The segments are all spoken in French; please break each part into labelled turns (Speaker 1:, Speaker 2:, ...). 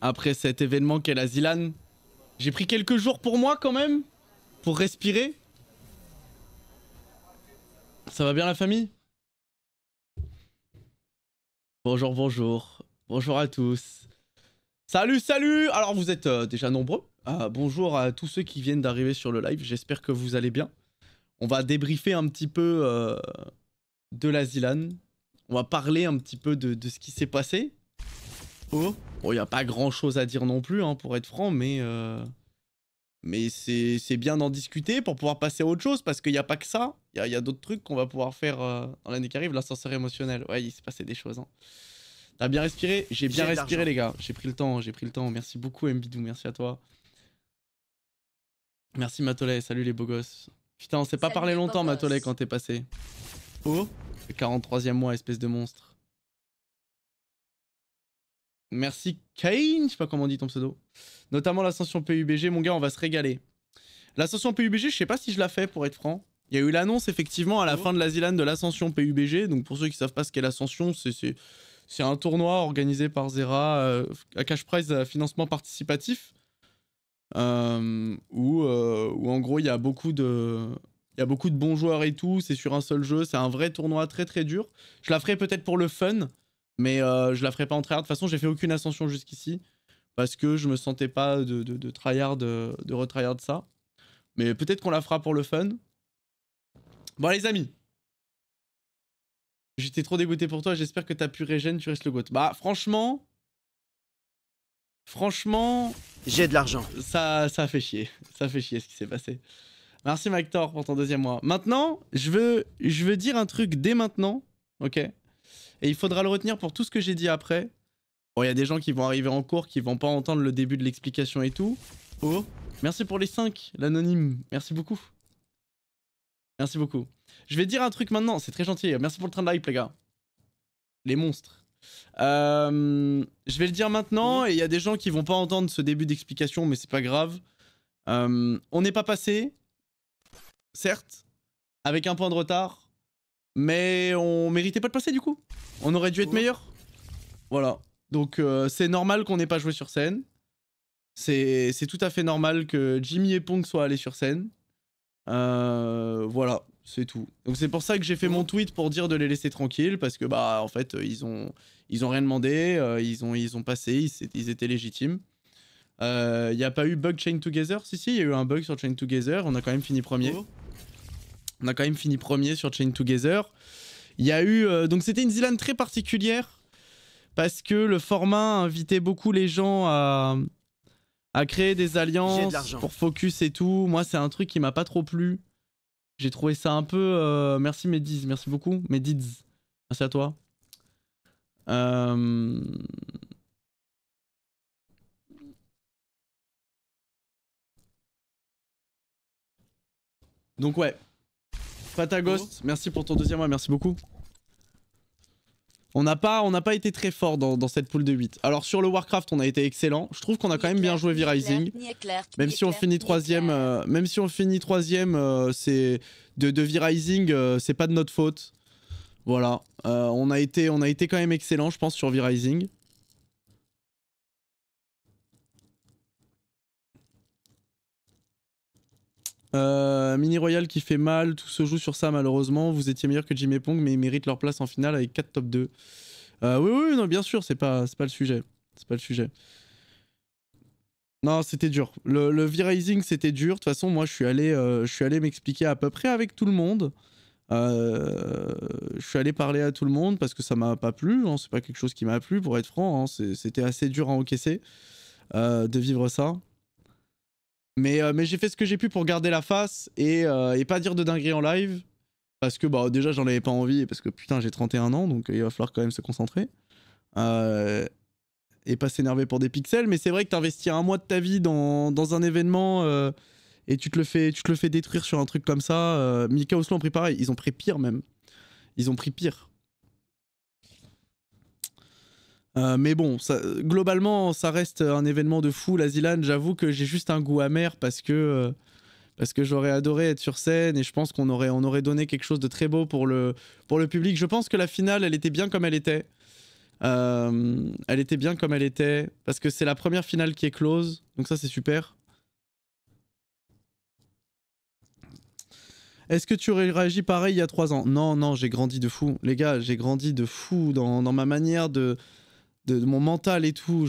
Speaker 1: après cet événement qu'est la Zilan. J'ai pris quelques jours pour moi quand même, pour respirer. Ça va bien la famille? Bonjour, bonjour. Bonjour à tous. Salut, salut! Alors vous êtes déjà nombreux. Bonjour à tous ceux qui viennent d'arriver sur le live. J'espère que vous allez bien. On va débriefer un petit peu de la Zilan. On va parler un petit peu de ce qui s'est passé. Oh, bon, il n'y a pas grand chose à dire non plus, hein, pour être franc, mais c'est bien d'en discuter pour pouvoir passer à autre chose, parce qu'il n'y a pas que ça. Il y a d'autres trucs qu'on va pouvoir faire dans l'année qui arrive. L'ascenseur émotionnel. Ouais, il s'est passé des choses. Hein. T'as bien respiré? J'ai bien respiré, les gars. J'ai pris le temps, j'ai pris le temps. Merci beaucoup, Mbidou. Merci à toi. Merci, Matolet. Salut, les beaux gosses. Putain, on s'est pas parlé longtemps, Matolet, quand t'es passé. Oh, le 43e mois, espèce de monstre. Merci Kane, je sais pas comment on dit ton pseudo. Notamment l'ascension PUBG, mon gars, on va se régaler. L'ascension PUBG, je sais pas si je la fais pour être franc. Il y a eu l'annonce effectivement à la fin de la Zilan de l'ascension PUBG. Donc pour ceux qui savent pas ce qu'est l'ascension, c'est un tournoi organisé par Zera à cash prize à financement participatif. Où en gros il y a beaucoup de bons joueurs et tout. C'est sur un seul jeu, c'est un vrai tournoi très très dur. Je la ferai peut-être pour le fun. Mais je la ferai pas en tryhard. De toute façon, j'ai fait aucune ascension jusqu'ici. Parce que je me sentais pas de tryhard, de retryhard ça. Mais peut-être qu'on la fera pour le fun. Bon, les amis. J'étais trop dégoûté pour toi. J'espère que t'as pu régène, tu restes le GOAT. Bah, franchement.
Speaker 2: J'ai de l'argent.
Speaker 1: Ça fait chier. Ça fait chier ce qui s'est passé. Merci, Mactor, pour ton 2e mois. Maintenant, je veux dire un truc dès maintenant. Ok? Et il faudra le retenir pour tout ce que j'ai dit après. Bon, il y a des gens qui vont arriver en cours, qui vont pas entendre le début de l'explication et tout. Oh, merci pour les 5, l'anonyme. Merci beaucoup. Merci beaucoup. Je vais dire un truc maintenant, c'est très gentil. Merci pour le train de hype, les gars. Les monstres. Je vais le dire maintenant, et il y a des gens qui vont pas entendre ce début d'explication, mais c'est pas grave. On n'est pas passé, certes, avec un point de retard, mais on méritait pas de passer du coup. On aurait dû être meilleur. Voilà. Donc c'est normal qu'on n'ait pas joué sur scène. C'est tout à fait normal que Jimmy et Pong soient allés sur scène. Voilà, c'est tout. Donc c'est pour ça que j'ai fait mon tweet pour dire de les laisser tranquilles, parce que bah en fait ils ont rien demandé, ils ont passé, ils étaient légitimes. Il n'y a pas eu bug Chain Together? Si, il y a eu un bug sur Chain Together, on a quand même fini premier. On a quand même fini premier sur Chain Together. Il y a eu... donc c'était une Zilan très particulière, parce que le format invitait beaucoup les gens à créer des alliances pour focus et tout. Moi, c'est un truc qui m'a pas trop plu. J'ai trouvé ça un peu... Merci Mediz, merci beaucoup. Mediz, merci à toi. Donc ouais. Patagost, merci pour ton 2e mois, merci beaucoup. On n'a pas été très fort dans cette poule de 8. Alors sur le Warcraft, on a été excellent. Je trouve qu'on a quand même bien joué V-Rising. Même si on finit 3ème, c'est de V-Rising, c'est pas de notre faute. Voilà. On a été quand même excellent, je pense, sur V-Rising. Mini Royal qui fait mal, tout se joue sur ça malheureusement. Vous étiez meilleur que Jimmy et Pong, mais ils méritent leur place en finale avec 4 top 2. Oui, non, bien sûr, c'est pas le sujet. C'est pas le sujet. Non, c'était dur. Le V-Rising, c'était dur. De toute façon, moi, je suis allé m'expliquer à peu près avec tout le monde. Je suis allé parler à tout le monde parce que ça m'a pas plu. Hein. C'est pas quelque chose qui m'a plu, pour être franc. Hein. C'était assez dur à encaisser de vivre ça. Mais j'ai fait ce que j'ai pu pour garder la face et pas dire de dinguerie en live. Parce que bah, déjà j'en avais pas envie, parce que putain j'ai 31 ans, donc il va falloir quand même se concentrer. Et pas s'énerver pour des pixels, mais c'est vrai que t'investis un mois de ta vie dans un événement et tu te le fais détruire sur un truc comme ça. Mika Oslo ont pris pareil, ils ont pris pire même. Ils ont pris pire. Mais bon, globalement, ça reste un événement de fou, la Zilan. J'avoue que j'ai juste un goût amer parce que j'aurais adoré être sur scène et je pense qu'on aurait donné quelque chose de très beau pour le public. Je pense que la finale, elle était bien comme elle était. Elle était bien comme elle était, parce que c'est la première finale qui est close, donc ça c'est super. Est-ce que tu aurais réagi pareil il y a 3 ans? Non, non, j'ai grandi de fou. Les gars, j'ai grandi de fou dans ma manière de mon mental et tout.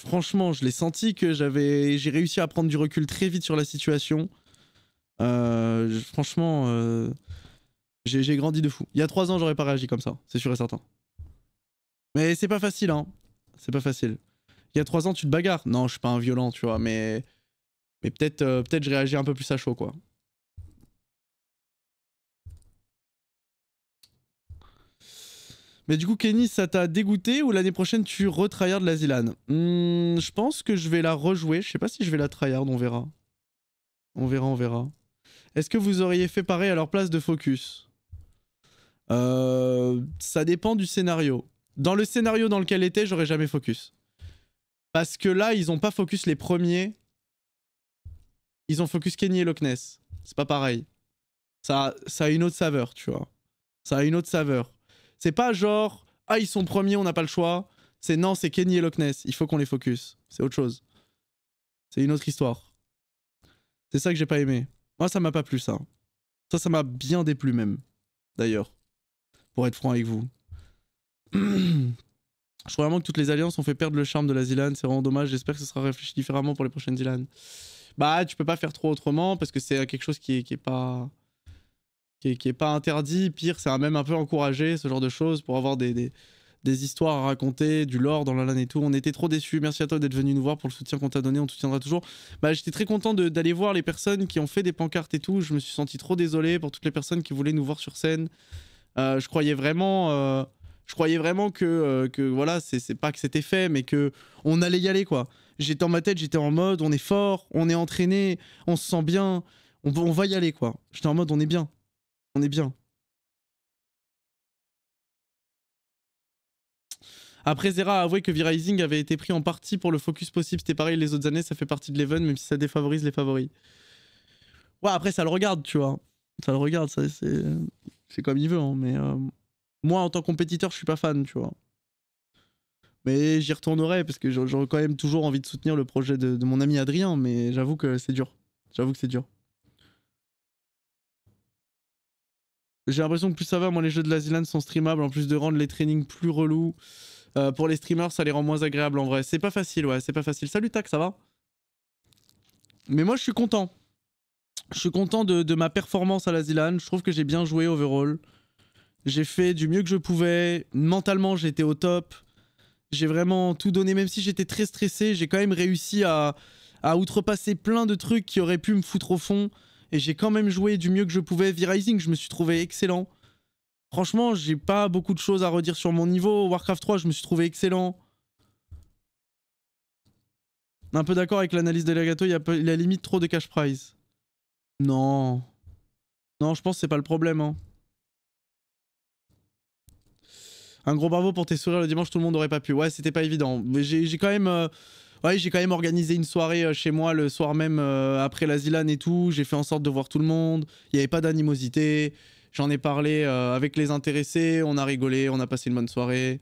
Speaker 1: Franchement, je l'ai senti que j'ai réussi à prendre du recul très vite sur la situation. Franchement, j'ai grandi de fou. Il y a 3 ans, j'aurais pas réagi comme ça, c'est sûr et certain. Mais c'est pas facile, hein. C'est pas facile. Il y a 3 ans, tu te bagarres. Non, je suis pas un violent, tu vois, mais peut-être je réagis un peu plus à chaud, quoi. Mais du coup, Kenny, ça t'a dégoûté ou l'année prochaine tu retryhard la Zilan? Je pense que je vais la rejouer. Je sais pas si je vais la tryhard, on verra. On verra, on verra. Est-ce que vous auriez fait pareil à leur place de focus? Ça dépend du scénario. Dans le scénario dans lequel était, j'aurais jamais focus. Parce que là, ils ont pas focus les premiers. Ils ont focus Kenny et Loch Ness. C'est pas pareil. Ça a une autre saveur, tu vois. Ça a une autre saveur. C'est pas genre, ah, ils sont premiers, on n'a pas le choix. C'est non, c'est Kenny et Loch Ness. Il faut qu'on les focus. C'est autre chose. C'est une autre histoire. C'est ça que j'ai pas aimé. Moi, ça m'a pas plu, ça. Ça m'a bien déplu, même. D'ailleurs. Pour être franc avec vous. Je trouve vraiment que toutes les alliances ont fait perdre le charme de la Zilan. C'est vraiment dommage. J'espère que ce sera réfléchi différemment pour les prochaines Zilan. Bah, tu peux pas faire trop autrement parce que c'est quelque chose qui est pas... Qui est pas interdit, pire, c'est même un peu encouragé, ce genre de choses, pour avoir des histoires à raconter, du lore dans la LAN et tout. On était trop déçus, merci à toi d'être venu nous voir pour le soutien qu'on t'a donné, on te soutiendra toujours. Bah, j'étais très content d'aller voir les personnes qui ont fait des pancartes et tout, je me suis senti trop désolé pour toutes les personnes qui voulaient nous voir sur scène. Je croyais vraiment que voilà, c'est pas que c'était fait, mais que on allait y aller, quoi. J'étais en ma tête, j'étais en mode, on est fort, on est entraîné, on se sent bien, on va y aller, quoi. J'étais en mode, on est bien. On est bien. Après, Zera a avoué que V-Rising avait été pris en partie pour le focus possible. C'était pareil les autres années, ça fait partie de l'event, même si ça défavorise les favoris. Ouais, après, ça le regarde, tu vois. Ça le regarde, c'est comme il veut, hein, mais moi, en tant que compétiteur, je suis pas fan, tu vois. Mais j'y retournerai parce que j'aurais quand même toujours envie de soutenir le projet de mon ami Adrien, mais j'avoue que c'est dur. J'avoue que c'est dur. J'ai l'impression que plus ça va, moins les jeux de la Zilan sont streamables, en plus de rendre les trainings plus relous. Pour les streamers, ça les rend moins agréables en vrai. C'est pas facile, ouais, c'est pas facile. Salut Tac, ça va? Mais moi, je suis content. Je suis content de ma performance à la Zilan. Je trouve que j'ai bien joué overall. J'ai fait du mieux que je pouvais. Mentalement, j'étais au top. J'ai vraiment tout donné, même si j'étais très stressé. J'ai quand même réussi à outrepasser plein de trucs qui auraient pu me foutre au fond. Et j'ai quand même joué du mieux que je pouvais. V-Rising, je me suis trouvé excellent. Franchement, j'ai pas beaucoup de choses à redire sur mon niveau. Warcraft 3, je me suis trouvé excellent. Un peu d'accord avec l'analyse de Legato, il y a limite trop de cash prize. Non. Non, je pense que c'est pas le problème. Hein. Un gros bravo pour tes sourires le dimanche, tout le monde aurait pas pu. Ouais, c'était pas évident. Mais j'ai quand même... Ouais, j'ai quand même organisé une soirée chez moi le soir même après la Zilan et tout. J'ai fait en sorte de voir tout le monde. Il n'y avait pas d'animosité. J'en ai parlé avec les intéressés. On a rigolé, on a passé une bonne soirée.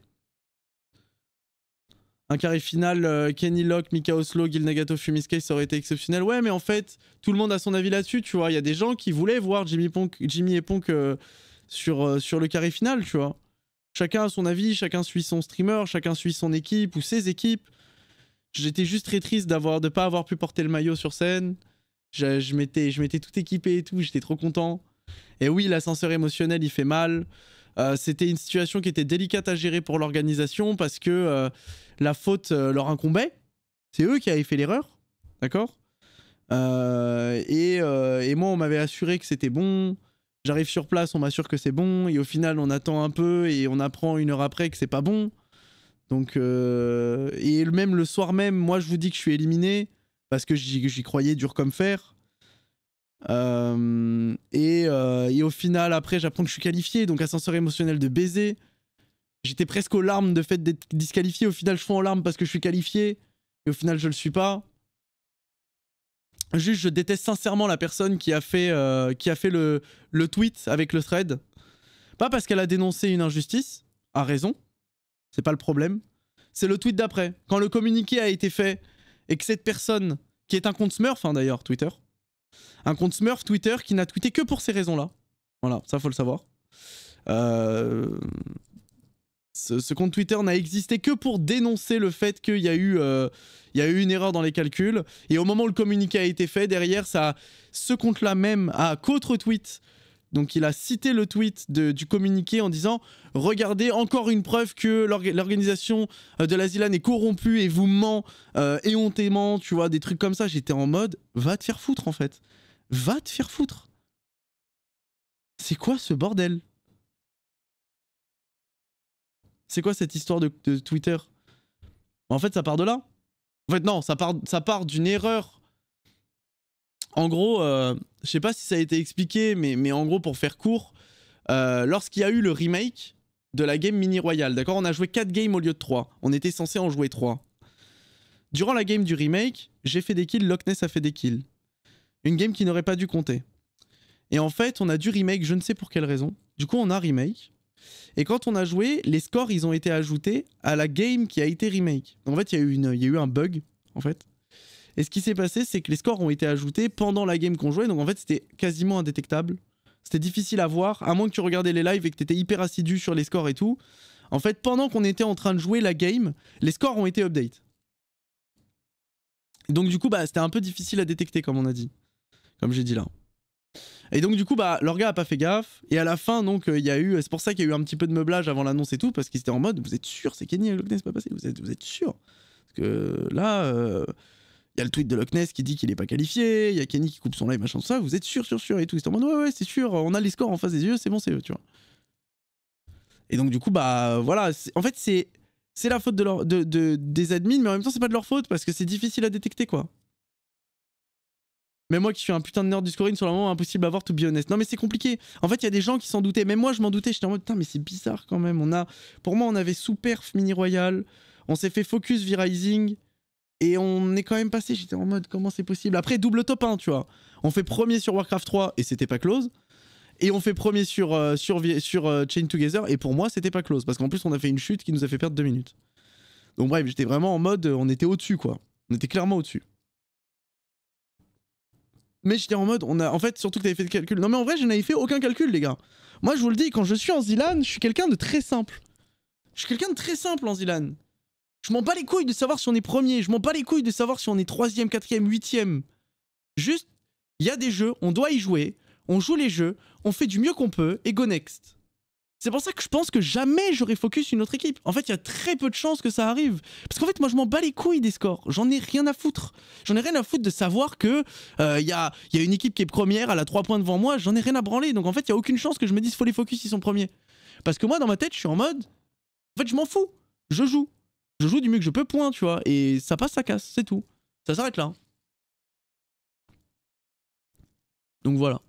Speaker 1: Un carré final, Kenny Locke, Mika Oslo, Gil Nagato, Fumiskei, ça aurait été exceptionnel. Ouais, mais en fait, tout le monde a son avis là-dessus, tu vois. Il y a des gens qui voulaient voir Jimmy et Ponk sur le carré final, tu vois. Chacun a son avis, chacun suit son streamer, chacun suit son équipe ou ses équipes. J'étais juste très triste de pas avoir pu porter le maillot sur scène. Je m'étais tout équipé et tout, j'étais trop content. Et oui, l'ascenseur émotionnel, il fait mal. C'était une situation qui était délicate à gérer pour l'organisation parce que la faute leur incombait. C'est eux qui avaient fait l'erreur, d'accord et moi, on m'avait assuré que c'était bon. J'arrive sur place, on m'assure que c'est bon. Et au final, on attend un peu et on apprend 1 heure après que c'est pas bon. Donc, et même le soir même, moi, je vous dis que je suis éliminé parce que j'y croyais dur comme fer. Et au final, après, j'apprends que je suis qualifié. Donc, ascenseur émotionnel de baiser. J'étais presque aux larmes de fait d'être disqualifié. Au final, je fonds en larmes parce que je suis qualifié. Et au final, je le suis pas. Juste, je déteste sincèrement la personne qui a fait le tweet avec le thread. Pas parce qu'elle a dénoncé une injustice, à raison. c'est pas le problème. C'est le tweet d'après. Quand le communiqué a été fait et que cette personne, qui est un compte Smurf hein, d'ailleurs, Twitter, un compte Smurf Twitter qui n'a tweeté que pour ces raisons-là. Voilà, ça faut le savoir. Ce compte Twitter n'a existé que pour dénoncer le fait qu'il y a eu une erreur dans les calculs. Et au moment où le communiqué a été fait, derrière, ce compte-là même a qu'autre-tweet. Donc il a cité le tweet du communiqué en disant « Regardez, encore une preuve que l'organisation de la Zilan est corrompue et vous ment éhontément, tu vois, des trucs comme ça. » J'étais en mode « Va te faire foutre en fait. Va te faire foutre. » C'est quoi ce bordel? C'est quoi cette histoire de Twitter? En fait, ça part de là. En fait, non, ça part d'une erreur. En gros, je sais pas si ça a été expliqué, mais en gros, pour faire court, lorsqu'il y a eu le remake de la game Mini Royale, d'accord, on a joué 4 games au lieu de 3. On était censé en jouer 3. Durant la game du remake, j'ai fait des kills, Loch Ness a fait des kills. Une game qui n'aurait pas dû compter. Et en fait, on a dû remake, je ne sais pour quelle raison. Du coup, on a remake. Et quand on a joué, les scores, ils ont été ajoutés à la game qui a été remake. Donc en fait, il y a eu un bug, en fait. Et ce qui s'est passé, c'est que les scores ont été ajoutés pendant la game qu'on jouait. Donc en fait, c'était quasiment indétectable. C'était difficile à voir, à moins que tu regardais les lives et que tu étais hyper assidu sur les scores et tout. En fait, pendant qu'on était en train de jouer la game, les scores ont été update. Donc du coup, bah, c'était un peu difficile à détecter, comme on a dit. Comme j'ai dit là. Et donc du coup bah l'orga a pas fait gaffe et à la fin donc c'est pour ça qu'il y a eu un petit peu de meublage avant l'annonce et tout parce qu'ils étaient en mode vous êtes sûr c'est Kenny et Loch Ness pas passé, vous êtes sûr parce que là il y a le tweet de Loch Ness qui dit qu'il est pas qualifié, il y a Kenny qui coupe son live machin tout ça, vous êtes sûr et tout, ils étaient en mode ouais c'est sûr, on a les scores en face des yeux, c'est bon c'est eux tu vois. Et donc du coup bah voilà, en fait c'est la faute des admins mais en même temps c'est pas de leur faute parce que c'est difficile à détecter quoi. Même moi qui suis un putain de nerd du scoring, sur le moment impossible à voir, to be honest. Non mais c'est compliqué. En fait il y a des gens qui s'en doutaient. Même moi je m'en doutais. J'étais en mode putain mais c'est bizarre quand même. Pour moi on avait sous-perf Mini Royal. On s'est fait focus V-Rising. Et on est quand même passé. J'étais en mode comment c'est possible. Après double top 1 tu vois. On fait premier sur Warcraft 3 et c'était pas close. Et on fait premier sur Chain Together. Et pour moi c'était pas close. Parce qu'en plus on a fait une chute qui nous a fait perdre 2 minutes. Donc bref j'étais vraiment en mode on était au-dessus quoi. On était clairement au-dessus. Mais j'étais en mode, en fait, surtout que t'avais fait le calcul. Non mais en vrai, je n'avais fait aucun calcul, les gars. Moi, je vous le dis, quand je suis en Zilan, je suis quelqu'un de très simple. Je suis quelqu'un de très simple en Zilan. Je m'en bats les couilles de savoir si on est premier. Je m'en bats les couilles de savoir si on est 3ème, 4ème, 8ème. Juste, il y a des jeux, on doit y jouer. On joue les jeux, on fait du mieux qu'on peut et go next. C'est pour ça que je pense que jamais j'aurais focus une autre équipe. En fait, il y a très peu de chances que ça arrive. Parce qu'en fait, moi, je m'en bats les couilles des scores. J'en ai rien à foutre. J'en ai rien à foutre de savoir que y a une équipe qui est première, elle a 3 points devant moi. J'en ai rien à branler. Donc en fait, il y a aucune chance que je me dise faut les focus, ils sont premiers. Parce que moi, dans ma tête, je suis en mode... En fait, je m'en fous. Je joue. Je joue du mieux que je peux, point, tu vois. Et ça passe, ça casse, c'est tout. Ça s'arrête là. Donc voilà.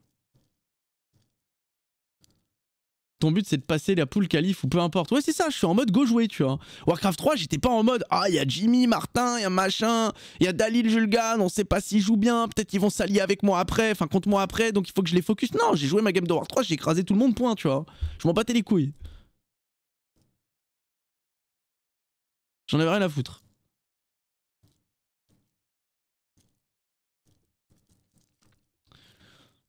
Speaker 1: Ton but c'est de passer la poule qualif ou peu importe. Ouais c'est ça, je suis en mode go jouer tu vois. Warcraft 3 j'étais pas en mode ah il y a Jimmy, Martin, il y a machin, il y a Dalil, Julgan, on sait pas s'ils jouent bien, peut-être qu'ils vont s'allier avec moi après, enfin contre moi après, donc il faut que je les focus. Non, j'ai joué ma game de Warcraft 3, j'ai écrasé tout le monde point tu vois. Je m'en battais les couilles. J'en avais rien à foutre.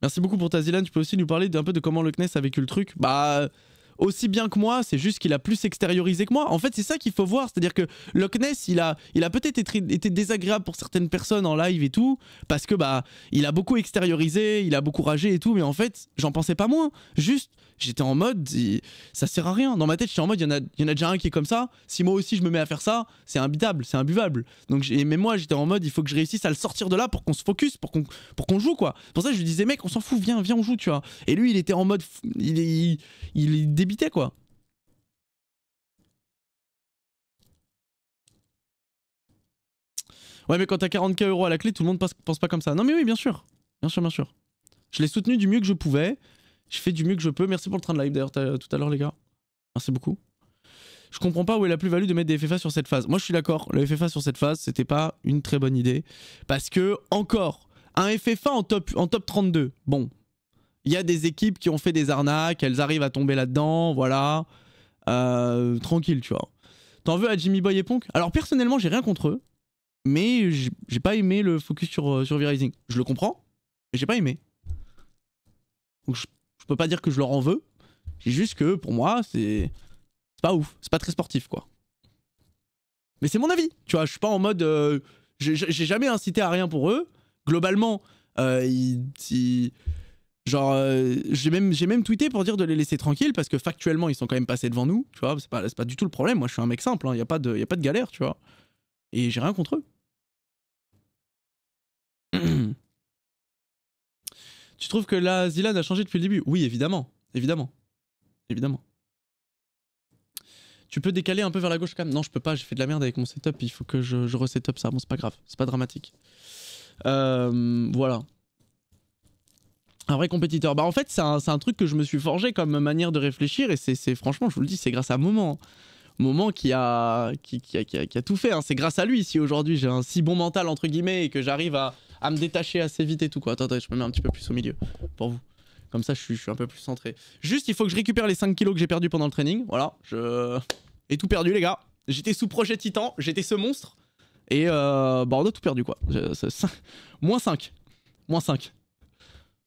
Speaker 1: Merci beaucoup pour ta Zilan, tu peux aussi nous parler un peu de comment Loch Ness a vécu le truc. Bah, aussi bien que moi, c'est juste qu'il a plus extériorisé que moi. En fait, c'est ça qu'il faut voir, c'est-à-dire que Loch Ness, il a peut-être été désagréable pour certaines personnes en live et tout, parce que bah, il a beaucoup extériorisé, il a beaucoup ragé et tout, mais en fait, j'en pensais pas moins. Juste, j'étais en mode, ça sert à rien. Dans ma tête, j'étais en mode, il y en a déjà un qui est comme ça. Si moi aussi je me mets à faire ça, c'est imbitable, c'est imbuvable. Donc, mais moi, j'étais en mode, il faut que je réussisse à le sortir de là pour qu'on se focus, pour qu'on joue quoi. Pour ça, je lui disais, mec, on s'en fout, viens, on joue, tu vois. Et lui, il était en mode, il débitait quoi. Ouais, mais quand t'as 40K € à la clé, tout le monde pense pas comme ça. Non, mais oui, bien sûr. Bien sûr, bien sûr. Je l'ai soutenu du mieux que je pouvais. Je fais du mieux que je peux. Merci pour le train de live d'ailleurs tout à l'heure, les gars. Merci beaucoup. Je comprends pas où est la plus-value de mettre des FFA sur cette phase. Moi, je suis d'accord. Le FFA sur cette phase, c'était pas une très bonne idée. Parce que, encore, un FFA en top 32. Bon. Il y a des équipes qui ont fait des arnaques. Elles arrivent à tomber là-dedans. Voilà. Tranquille, tu vois. T'en veux à Jimmy Boy et Ponk? Alors personnellement, j'ai rien contre eux, mais j'ai pas aimé le focus sur V-Rising. Je le comprends, mais j'ai pas aimé. Donc je peux pas dire que je leur en veux. C'est juste que pour moi, c'est pas ouf. C'est pas très sportif, quoi. Mais c'est mon avis. Tu vois, je suis pas en mode. J'ai jamais incité à rien pour eux. Globalement, genre, j'ai même tweeté pour dire de les laisser tranquilles parce que factuellement, ils sont quand même passés devant nous. Tu vois, c'est pas du tout le problème. Moi, je suis un mec simple. Il y a pas de galère, tu vois. Et j'ai rien contre eux. Tu trouves que la Zilan a changé depuis le début? Oui, évidemment. Évidemment. Évidemment. Tu peux décaler un peu vers la gauche quand même? Non, je peux pas, j'ai fait de la merde avec mon setup, il faut que je resetup ça. Bon, c'est pas grave, c'est pas dramatique. Voilà. Un vrai compétiteur. Bah en fait, c'est un truc que je me suis forgé comme manière de réfléchir et c'est franchement, je vous le dis, c'est grâce à Moment. Moment qui a tout fait. Hein. C'est grâce à lui si aujourd'hui j'ai un si bon mental entre guillemets et que j'arrive à me détacher assez vite et tout quoi. Attends, je me mets un petit peu plus au milieu pour vous. Comme ça, je suis un peu plus centré. Juste, il faut que je récupère les 5 kilos que j'ai perdus pendant le training. Voilà, j'ai tout perdu, les gars. J'étais sous projet Titan, j'étais ce monstre. Et bah, on a tout perdu, quoi. Moins 5. Moins 5.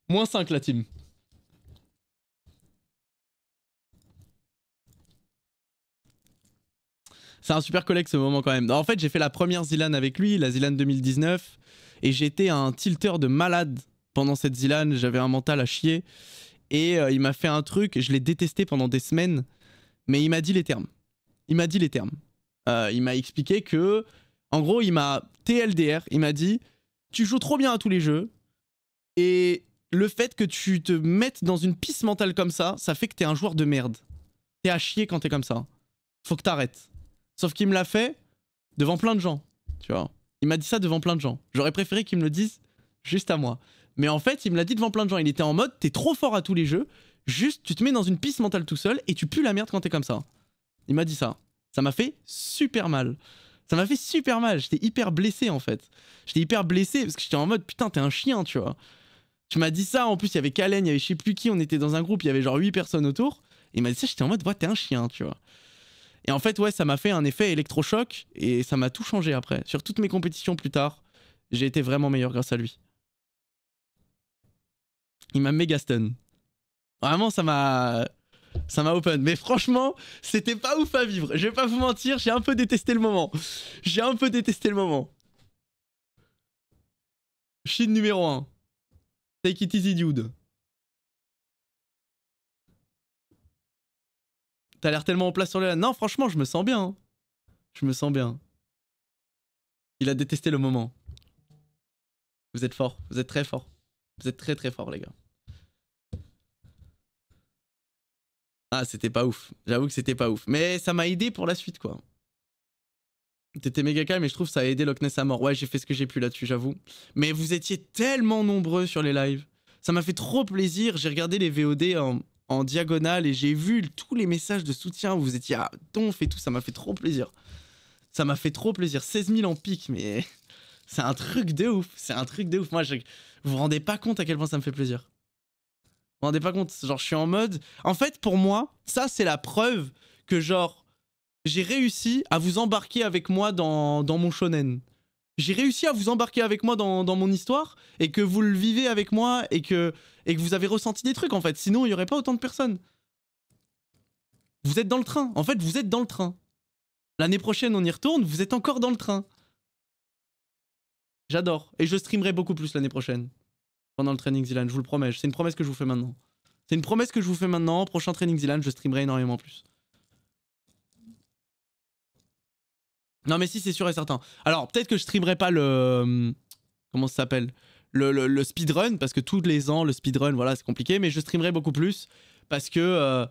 Speaker 1: Moins 5, la team. C'est un super collègue, ce moment, quand même. En fait, j'ai fait la première Zilan avec lui, la Zilan 2019. Et j'étais un tilter de malade pendant cette Zilan. J'avais un mental à chier. Et il m'a fait un truc, je l'ai détesté pendant des semaines, mais il m'a dit les termes. Il m'a dit les termes. Il m'a expliqué que, en gros, il m'a TLDR, il m'a dit, tu joues trop bien à tous les jeux, et le fait que tu te mettes dans une piste mentale comme ça fait que t'es un joueur de merde. T'es à chier quand t'es comme ça. Faut que t'arrêtes. Sauf qu'il me l'a fait devant plein de gens, tu vois. Il m'a dit ça devant plein de gens. J'aurais préféré qu'il me le dise juste à moi. Mais en fait, il me l'a dit devant plein de gens. Il était en mode, t'es trop fort à tous les jeux. Juste, tu te mets dans une piste mentale tout seul et tu pues la merde quand t'es comme ça. Il m'a dit ça. Ça m'a fait super mal. Ça m'a fait super mal. J'étais hyper blessé en fait. J'étais hyper blessé parce que j'étais en mode, putain, t'es un chien, tu vois. Tu m'as dit ça. En plus, il y avait Kalen, il y avait je sais plus qui. On était dans un groupe, il y avait genre 8 personnes autour. Et il m'a dit ça. J'étais en mode, ouais, t'es un chien, tu vois. Et en fait, ouais, ça m'a fait un effet électrochoc et ça m'a tout changé après. Sur toutes mes compétitions plus tard, j'ai été vraiment meilleur grâce à lui. Il m'a méga stun. Vraiment, ça m'a open. Mais franchement, c'était pas ouf à vivre. Je vais pas vous mentir, j'ai un peu détesté le moment. J'ai un peu détesté le moment. Chine numéro 1. Take it easy, dude. T'as l'air tellement en place sur le... Non, franchement, je me sens bien. Hein. Je me sens bien. Il a détesté le moment. Vous êtes fort. Vous êtes très fort. Vous êtes très très fort, les gars. Ah, c'était pas ouf. J'avoue que c'était pas ouf. Mais ça m'a aidé pour la suite, quoi. T'étais méga calme et je trouve que ça a aidé Loch Ness à mort. Ouais, j'ai fait ce que j'ai pu là-dessus, j'avoue. Mais vous étiez tellement nombreux sur les lives. Ça m'a fait trop plaisir. J'ai regardé les VOD en diagonale et j'ai vu tous les messages de soutien où vous étiez à donf et tout. Ça m'a fait trop plaisir. Ça m'a fait trop plaisir. 16 000 en pique, mais c'est un truc de ouf. C'est un truc de ouf. Moi, vous vous rendez pas compte à quel point ça me fait plaisir. Vous vous rendez pas compte? Genre, je suis en mode... En fait, pour moi, ça, c'est la preuve que genre... J'ai réussi à vous embarquer avec moi dans mon shonen. J'ai réussi à vous embarquer avec moi dans mon histoire et que vous le vivez avec moi et que vous avez ressenti des trucs en fait. Sinon, il n'y aurait pas autant de personnes. Vous êtes dans le train. En fait, vous êtes dans le train. L'année prochaine, on y retourne. Vous êtes encore dans le train. J'adore. Et je streamerai beaucoup plus l'année prochaine. Pendant le training Zilan, je vous le promets. C'est une promesse que je vous fais maintenant. C'est une promesse que je vous fais maintenant. Prochain training Zilan, je streamerai énormément plus. Non mais si, c'est sûr et certain. Alors peut-être que je streamerai pas le... Comment ça s'appelle, le speedrun, parce que tous les ans le speedrun, voilà, c'est compliqué, mais je streamerai beaucoup plus parce que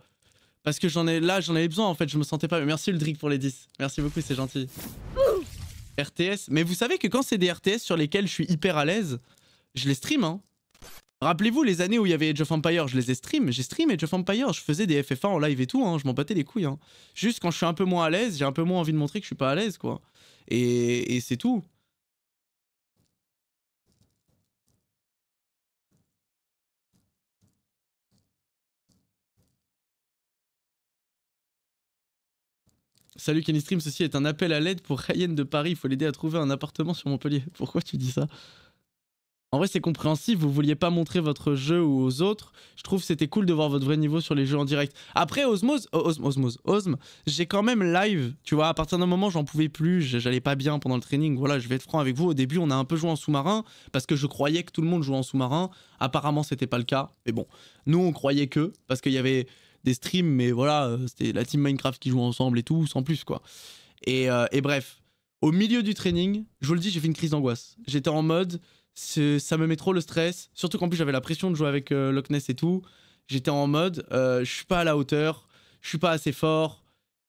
Speaker 1: j'en avais besoin en fait, je me sentais pas... Merci le Drick pour les 10, merci beaucoup, c'est gentil. RTS, mais vous savez que quand c'est des RTS sur lesquels je suis hyper à l'aise, je les stream hein. Rappelez-vous les années où il y avait Age of Empires, je les ai stream, j'ai stream Age of Empires, je faisais des FF1 en live et tout, hein, je m'en battais les couilles. Hein. Juste quand je suis un peu moins à l'aise, j'ai un peu moins envie de montrer que je suis pas à l'aise quoi. Et c'est tout. Salut Kenny Stream, ceci est un appel à l'aide pour Ryan de Paris. Il faut l'aider à trouver un appartement sur Montpellier. Pourquoi tu dis ça? En vrai, c'est compréhensible, vous vouliez pas montrer votre jeu aux autres. Je trouve que c'était cool de voir votre vrai niveau sur les jeux en direct. Après, Osme, j'ai quand même live, tu vois, à partir d'un moment, j'en pouvais plus, j'allais pas bien pendant le training. Voilà, je vais être franc avec vous, au début, on a un peu joué en sous-marin, parce que je croyais que tout le monde jouait en sous-marin. Apparemment, c'était pas le cas, mais bon, nous, on croyait que, parce qu'il y avait des streams, mais voilà, c'était la team Minecraft qui jouait ensemble et tout, sans plus, quoi. Et bref, au milieu du training, je vous le dis, j'ai fait une crise d'angoisse. J'étais en mode... ça me met trop le stress, surtout qu'en plus j'avais la pression de jouer avec Loch Ness et tout. J'étais en mode je suis pas à la hauteur, je suis pas assez fort,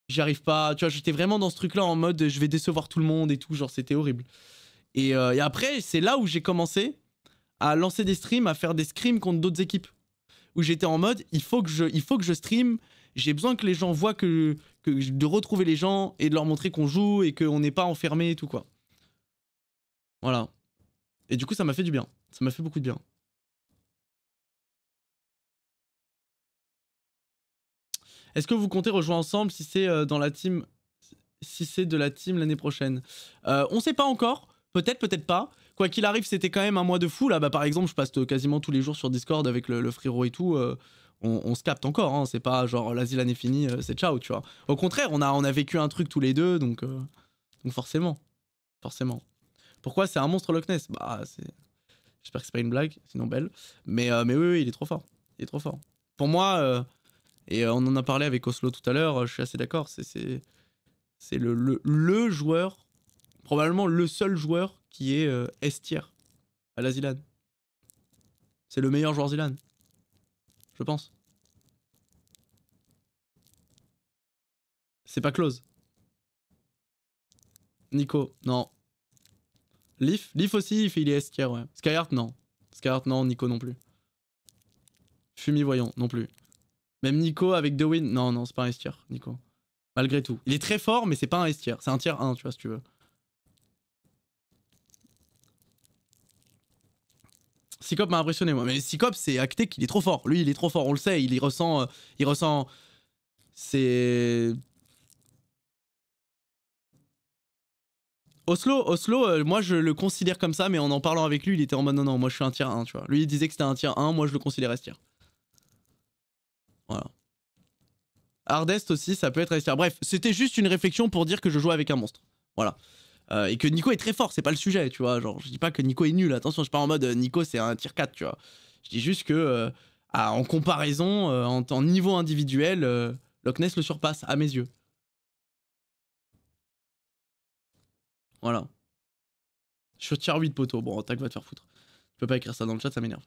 Speaker 1: j'y arrive pas, tu vois, j'étais vraiment dans ce truc là en mode je vais décevoir tout le monde et tout, genre c'était horrible. Et après c'est là où j'ai commencé à lancer des streams, à faire des scrims contre d'autres équipes, où j'étais en mode il faut que je stream, j'ai besoin que les gens voient de retrouver les gens et de leur montrer qu'on joue et qu'on n'est pas enfermé et tout quoi. Voilà. Et du coup, ça m'a fait du bien. Ça m'a fait beaucoup de bien. Est-ce que vous comptez rejouer ensemble si c'est dans la team, si c'est de la team l'année prochaine? On sait pas encore. Peut-être, peut-être pas. Quoi qu'il arrive, c'était quand même un mois de fou. Là, bah, par exemple, je passe quasiment tous les jours sur Discord avec le frérot et tout. On se capte encore. Hein. C'est pas genre la Zilan est finie, c'est ciao, tu vois. Au contraire, on a vécu un truc tous les deux, donc forcément. Forcément. Pourquoi c'est un monstre Loch Ness? Bah, c'est. J'espère que c'est pas une blague, sinon belle. Mais oui, il est trop fort. Il est trop fort. Pour moi, et on en a parlé avec Oslo tout à l'heure, je suis assez d'accord. C'est le joueur, probablement le seul joueur qui est S-tier à la Zilan. C'est le meilleur joueur Zilan, je pense. C'est pas close. Nico, non. Leaf aussi, il est S-tier, ouais. Skyheart, non. Skyheart, non. Nico non plus. Fumi, voyons, non plus. Même Nico avec The Win, non, c'est pas un S-tier, Nico. Malgré tout. Il est très fort, mais c'est pas un S-tier. C'est un tier 1, tu vois, si tu veux. Psychop m'a impressionné, moi. Mais Psychop, c'est acté qu'il est trop fort. Lui, il est trop fort, on le sait. Il ressent... C'est... Oslo, moi, je le considère comme ça, mais en parlant avec lui, il était en mode non, moi, je suis un tier 1, tu vois. Lui, il disait que c'était un tier 1, moi, je le considère S-tier. Voilà. Hardest aussi, ça peut être S-tier. Bref, c'était juste une réflexion pour dire que je jouais avec un monstre. Voilà. Et que Nico est très fort, c'est pas le sujet, tu vois. Genre, je dis pas que Nico est nul, attention, je suis pas en mode Nico c'est un tier 4, tu vois. Je dis juste que, en comparaison, en niveau individuel, Loch Ness le surpasse, à mes yeux. Voilà. Je suis tier 8 poteau, bon, tac, va te faire foutre. Tu peux pas écrire ça dans le chat, ça m'énerve.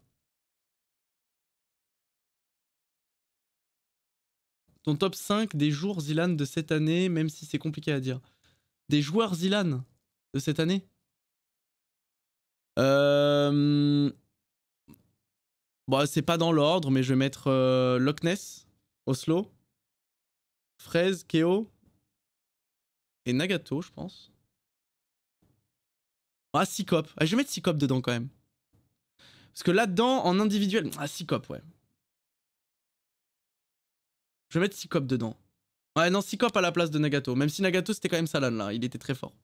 Speaker 1: Ton top 5 des jours Zilan de cette année, même si c'est compliqué à dire. Des joueurs Zilan de cette année Bon, c'est pas dans l'ordre, mais je vais mettre Loch Ness, Oslo, Fraise, Keo et Nagato, je pense. Ah, Psychop. Ah, je vais mettre Psychop dedans quand même. Parce que là-dedans, en individuel... Ah, Psychop, ouais. Je vais mettre Psychop dedans. Ouais, non, Psychop à la place de Nagato. Même si Nagato, c'était quand même Salan, là. Il était très fort.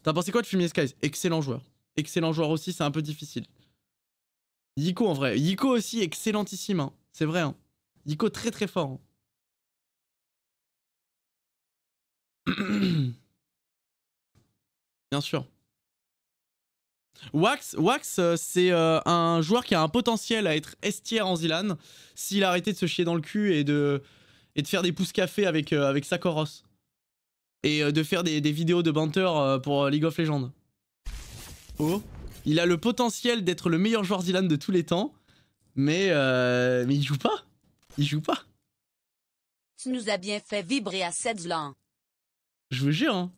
Speaker 1: T'as pensé quoi de Fumier Skies? Excellent joueur. Excellent joueur aussi, c'est un peu difficile. Yiko, en vrai. Yiko aussi, excellentissime. Hein. C'est vrai. Hein. Yiko, très très fort. Hein. Bien sûr. Wax, c'est un joueur qui a un potentiel à être S-tier en Zilan s'il arrêtait de se chier dans le cul et de faire des pouces café avec Sakoros. Et de faire des vidéos de banter pour League of Legends. Oh. Il a le potentiel d'être le meilleur joueur Zilan de tous les temps, mais il joue pas. Il joue pas.
Speaker 3: Tu nous as bien fait vibrer à Sedlan.
Speaker 1: Je vous jure, hein.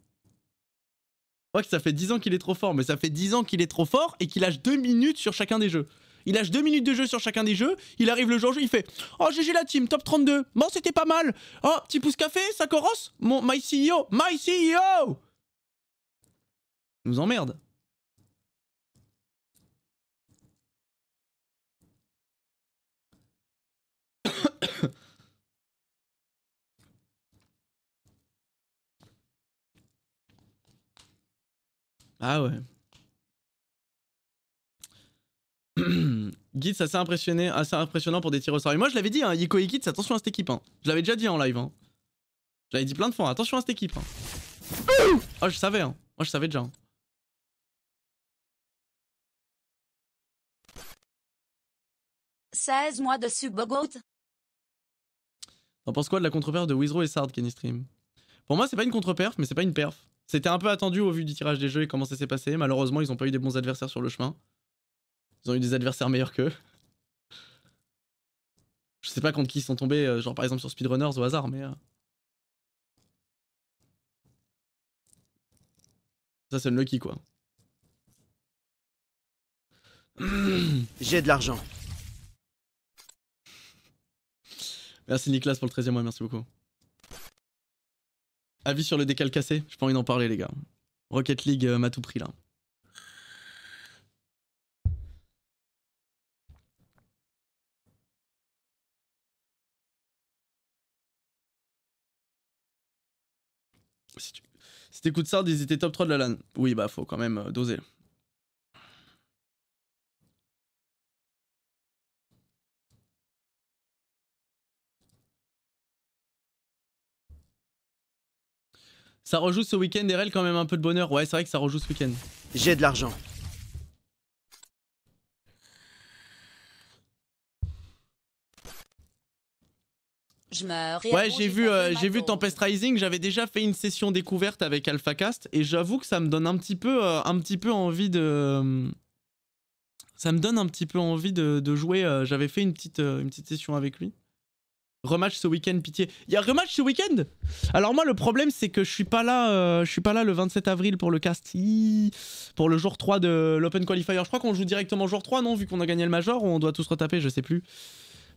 Speaker 1: Je crois que ça fait 10 ans qu'il est trop fort, mais ça fait 10 ans qu'il est trop fort et qu'il lâche 2 minutes sur chacun des jeux. Il lâche 2 minutes de jeu sur chacun des jeux, il arrive le jour J, il fait « Oh GG la team, top 32, bon c'était pas mal, oh petit pouce café, Sakoros, mon my CEO, my CEO !» Nous emmerde. Ah ouais. Guide, c'est assez impressionnant pour des tirs au sort. Et moi je l'avais dit, hein, Yiko et Guide, attention à cette équipe. Hein. Je l'avais déjà dit en live. Hein. Je l'avais dit plein de fois, attention à cette équipe. Hein. Oh je savais, hein. Moi je savais déjà. Hein.
Speaker 3: 16 mois de Subogot.
Speaker 1: T'en penses quoi de la contre-perf de Wizro et Sard, Kenny Stream? Pour moi c'est pas une contre-perf, mais c'est pas une perf. C'était un peu attendu au vu du tirage des jeux et comment ça s'est passé. Malheureusement ils ont pas eu des bons adversaires sur le chemin. Ils ont eu des adversaires meilleurs qu'eux. Je sais pas contre qui ils sont tombés, genre par exemple sur Speedrunners au hasard, mais... Ça c'est unlucky quoi.
Speaker 2: J'ai de l'argent.
Speaker 1: Merci Nicolas pour le 13e mois, merci beaucoup. Avis sur le décal cassé? J'ai pas envie d'en parler les gars. Rocket League m'a tout pris là. Si t'écoutes ça, ils étaient top 3 de la LAN. Oui bah faut quand même doser. Ça rejoue ce week-end, RL, quand même un peu de bonheur. Ouais, c'est vrai que ça rejoue ce week-end.
Speaker 2: J'ai de l'argent.
Speaker 3: Je meurs.
Speaker 1: Ouais, j'ai vu Tempest Rising. J'avais déjà fait une session découverte avec AlphaCast et j'avoue que ça me donne un petit peu envie de. Ça me donne un petit peu envie de jouer. J'avais fait une petite session avec lui. Rematch ce week-end, pitié. Il y a rematch ce week-end? Alors moi le problème c'est que je suis pas là le 27 avril pour le cast. Pour le jour 3 de l'Open Qualifier. Je crois qu'on joue directement jour 3, non? Vu qu'on a gagné le Major, ou on doit tous retaper, je sais plus.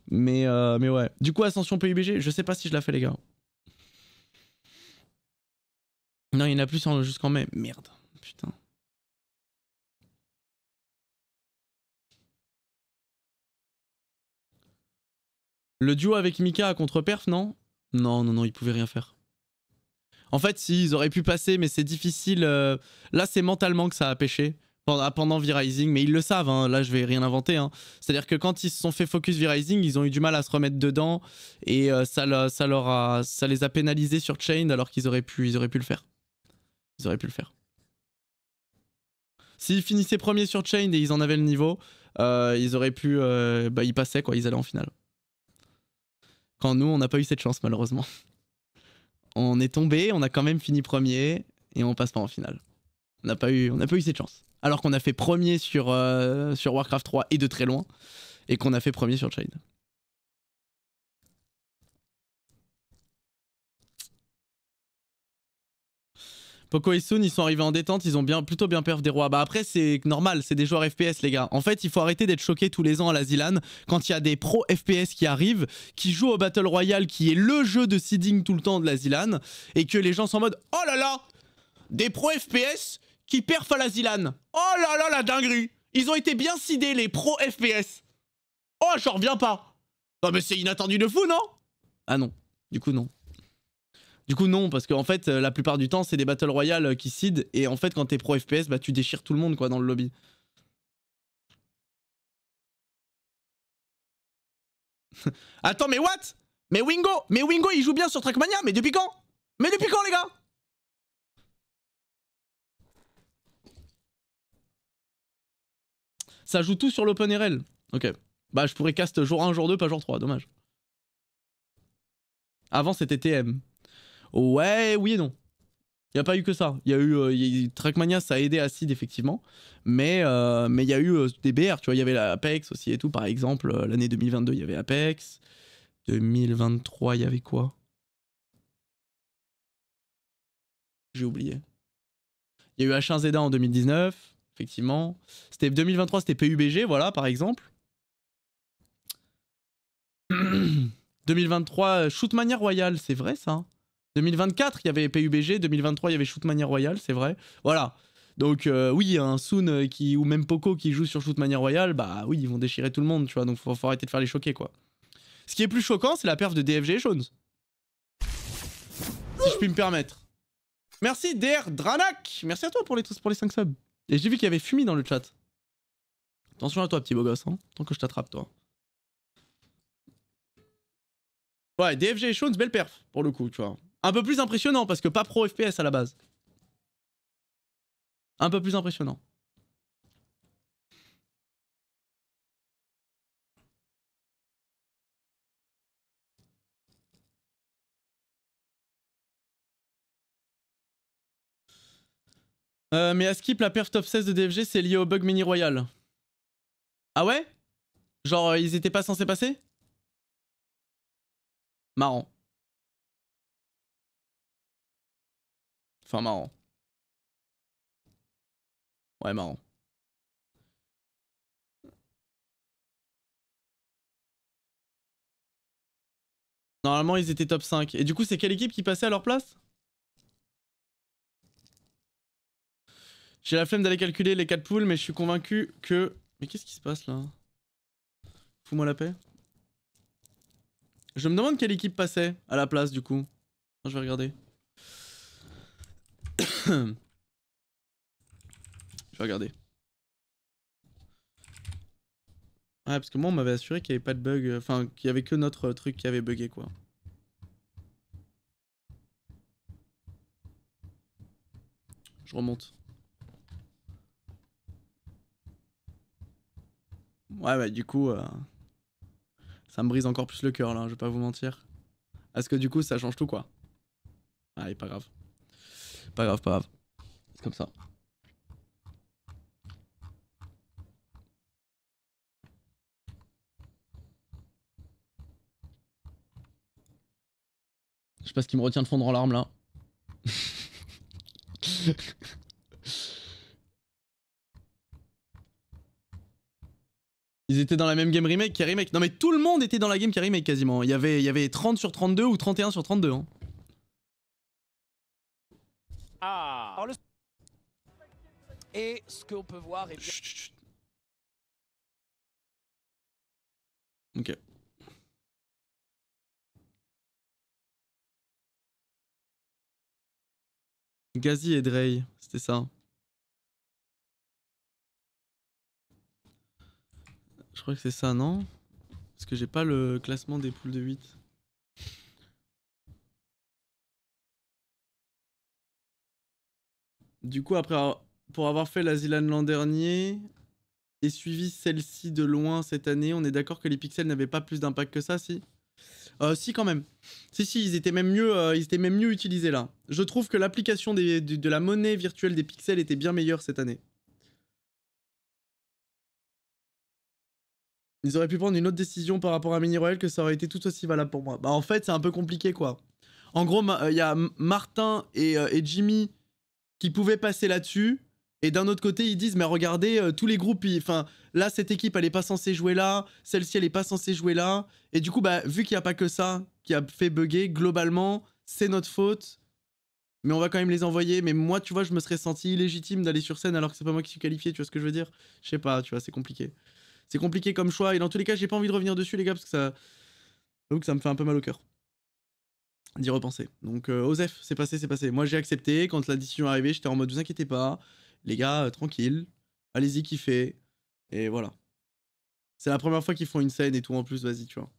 Speaker 1: Mais ouais. Du coup Ascension PUBG, je sais pas si je la fais les gars. Non, il y en a plus jusqu'en mai. Merde. Putain. Le duo avec Mika à contre-perf, non? Non, ils pouvaient rien faire. En fait, si, ils auraient pu passer, mais c'est difficile. Là, c'est mentalement que ça a pêché pendant V-Rising, mais ils le savent, hein. Là, je vais rien inventer. Hein. C'est-à-dire que quand ils se sont fait focus V-Rising, ils ont eu du mal à se remettre dedans, et ça les a pénalisés sur Chain, alors qu'ils auraient pu le faire. Ils auraient pu le faire. S'ils finissaient premier sur Chain et ils en avaient le niveau, ils auraient pu... ils passaient, quoi, ils allaient en finale. Quand nous, on n'a pas eu cette chance, malheureusement. On est tombé, on a quand même fini premier, et on passe pas en finale. On n'a pas eu cette chance. Alors qu'on a fait premier sur Warcraft 3 et de très loin, et qu'on a fait premier sur Chain. Poco et Soon, ils sont arrivés en détente, ils ont plutôt bien perf des rois. Bah après, c'est normal, c'est des joueurs FPS, les gars. En fait, il faut arrêter d'être choqué tous les ans à la ZLAN quand il y a des pros FPS qui arrivent, qui jouent au Battle Royale, qui est le jeu de seeding tout le temps de la ZLAN, et que les gens sont en mode « Oh là là, des pros FPS qui perfent à la ZLAN. Oh là là, la dinguerie. Ils ont été bien seedés, les pros FPS. Oh, j'en reviens pas. Non mais c'est inattendu de fou, non? Ah non, du coup non. Du coup non, parce qu'en fait la plupart du temps c'est des Battle Royale qui seed, et en fait quand t'es pro FPS bah tu déchires tout le monde quoi dans le lobby. Attends mais what? Mais Wingo il joue bien sur Trackmania, mais depuis quand? Mais depuis quand les gars? Ça joue tout sur l'Open RL. Ok. Bah je pourrais cast jour 1, jour 2, pas jour 3, dommage. Avant c'était TM. Ouais, oui et non. Il n'y a pas eu que ça. Il y a eu Trackmania, ça a aidé à seed effectivement. Mais il y a eu des BR, tu vois. Il y avait la Apex aussi et tout. Par exemple, l'année 2022, il y avait Apex. 2023, il y avait quoi? J'ai oublié. Il y a eu H1Z1 en 2019, effectivement. C'était 2023, c'était PUBG, voilà, par exemple. 2023, Shootmania Royale, c'est vrai ça? 2024, il y avait PUBG, 2023, il y avait Shootmania Royale, c'est vrai. Voilà. Donc oui, un Soon ou même Poco qui joue sur Shootmania Royale, bah oui, ils vont déchirer tout le monde, tu vois. Donc faut arrêter de faire les choquer, quoi. Ce qui est plus choquant, c'est la perf de DFG et Jones. Si je puis me permettre. Merci DR Dranak. Merci à toi pour les 5 subs. Et j'ai vu qu'il y avait Fumi dans le chat. Attention à toi, petit beau gosse, hein. Tant que je t'attrape, toi. Ouais, DFG et Shones, belle perf, pour le coup, tu vois. Un peu plus impressionnant, parce que pas pro FPS à la base. Un peu plus impressionnant. Mais à skip, la perf top 16 de DFG, c'est lié au bug mini royal. Ah ouais? Genre, ils étaient pas censés passer? Marrant. Enfin, marrant. Ouais, marrant. Normalement, ils étaient top 5. Et du coup, c'est quelle équipe qui passait à leur place? J'ai la flemme d'aller calculer les 4 poules, mais je suis convaincu que... Mais qu'est-ce qui se passe là? Fous-moi la paix. Je me demande quelle équipe passait à la place du coup. Je vais regarder. Je vais regarder. Ouais, parce que moi on m'avait assuré qu'il n'y avait pas de bug, enfin qu'il y avait que notre truc qui avait bugué quoi. Je remonte. Ouais bah du coup ça me brise encore plus le cœur là, je vais pas vous mentir. Parce que du coup ça change tout quoi. Allez, pas grave. Pas grave, pas grave. C'est comme ça. Je sais pas ce qui me retient de fondre en larmes là. Ils étaient dans la même game remake qui remake. Non mais tout le monde était dans la game qui remake quasiment. Il y avait 30 sur 32 ou 31 sur 32. Hein.
Speaker 4: Ah. Alors, et ce qu'on peut voir est bien...
Speaker 1: Chut, chut. Ok. Gazi et Drey, c'était ça. Je crois que c'est ça, non? Parce que j'ai pas le classement des poules de 8. Du coup, après, pour avoir fait la Zilan l'an dernier et suivi celle-ci de loin cette année, on est d'accord que les pixels n'avaient pas plus d'impact que ça, si? Si, quand même. Si, ils étaient même mieux utilisés là. Je trouve que l'application de la monnaie virtuelle des pixels était bien meilleure cette année. Ils auraient pu prendre une autre décision par rapport à Mini Royal que ça aurait été tout aussi valable pour moi. Bah en fait c'est un peu compliqué quoi. En gros il y a Martin et Jimmy qui pouvaient passer là-dessus. Et d'un autre côté ils disent mais regardez tous les groupes, enfin là cette équipe elle est pas censée jouer là, celle-ci elle est pas censée jouer là. Et du coup bah vu qu'il n'y a pas que ça qui a fait bugger, globalement c'est notre faute. Mais on va quand même les envoyer. Mais moi tu vois je me serais senti illégitime d'aller sur scène alors que c'est pas moi qui suis qualifié, tu vois ce que je veux dire? Je sais pas, tu vois c'est compliqué. C'est compliqué comme choix et dans tous les cas j'ai pas envie de revenir dessus les gars parce que ça me fait un peu mal au cœur d'y repenser. Donc Osef, c'est passé, c'est passé. Moi j'ai accepté, quand la décision est arrivée j'étais en mode vous inquiétez pas, les gars tranquille, allez-y kiffez, et voilà. C'est la première fois qu'ils font une scène et tout en plus, vas-y tu vois.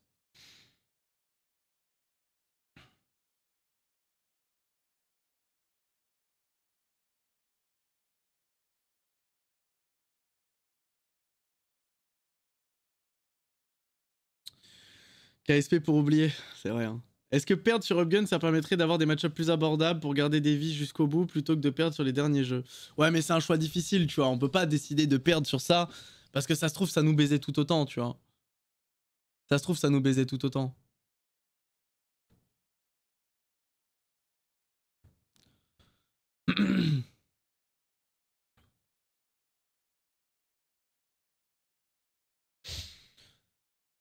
Speaker 1: KSP pour oublier, c'est vrai hein. Est-ce que perdre sur Upgun ça permettrait d'avoir des match-ups plus abordables pour garder des vies jusqu'au bout plutôt que de perdre sur les derniers jeux? Ouais mais c'est un choix difficile tu vois, on peut pas décider de perdre sur ça parce que ça se trouve ça nous baisait tout autant tu vois. Ça se trouve ça nous baisait tout autant.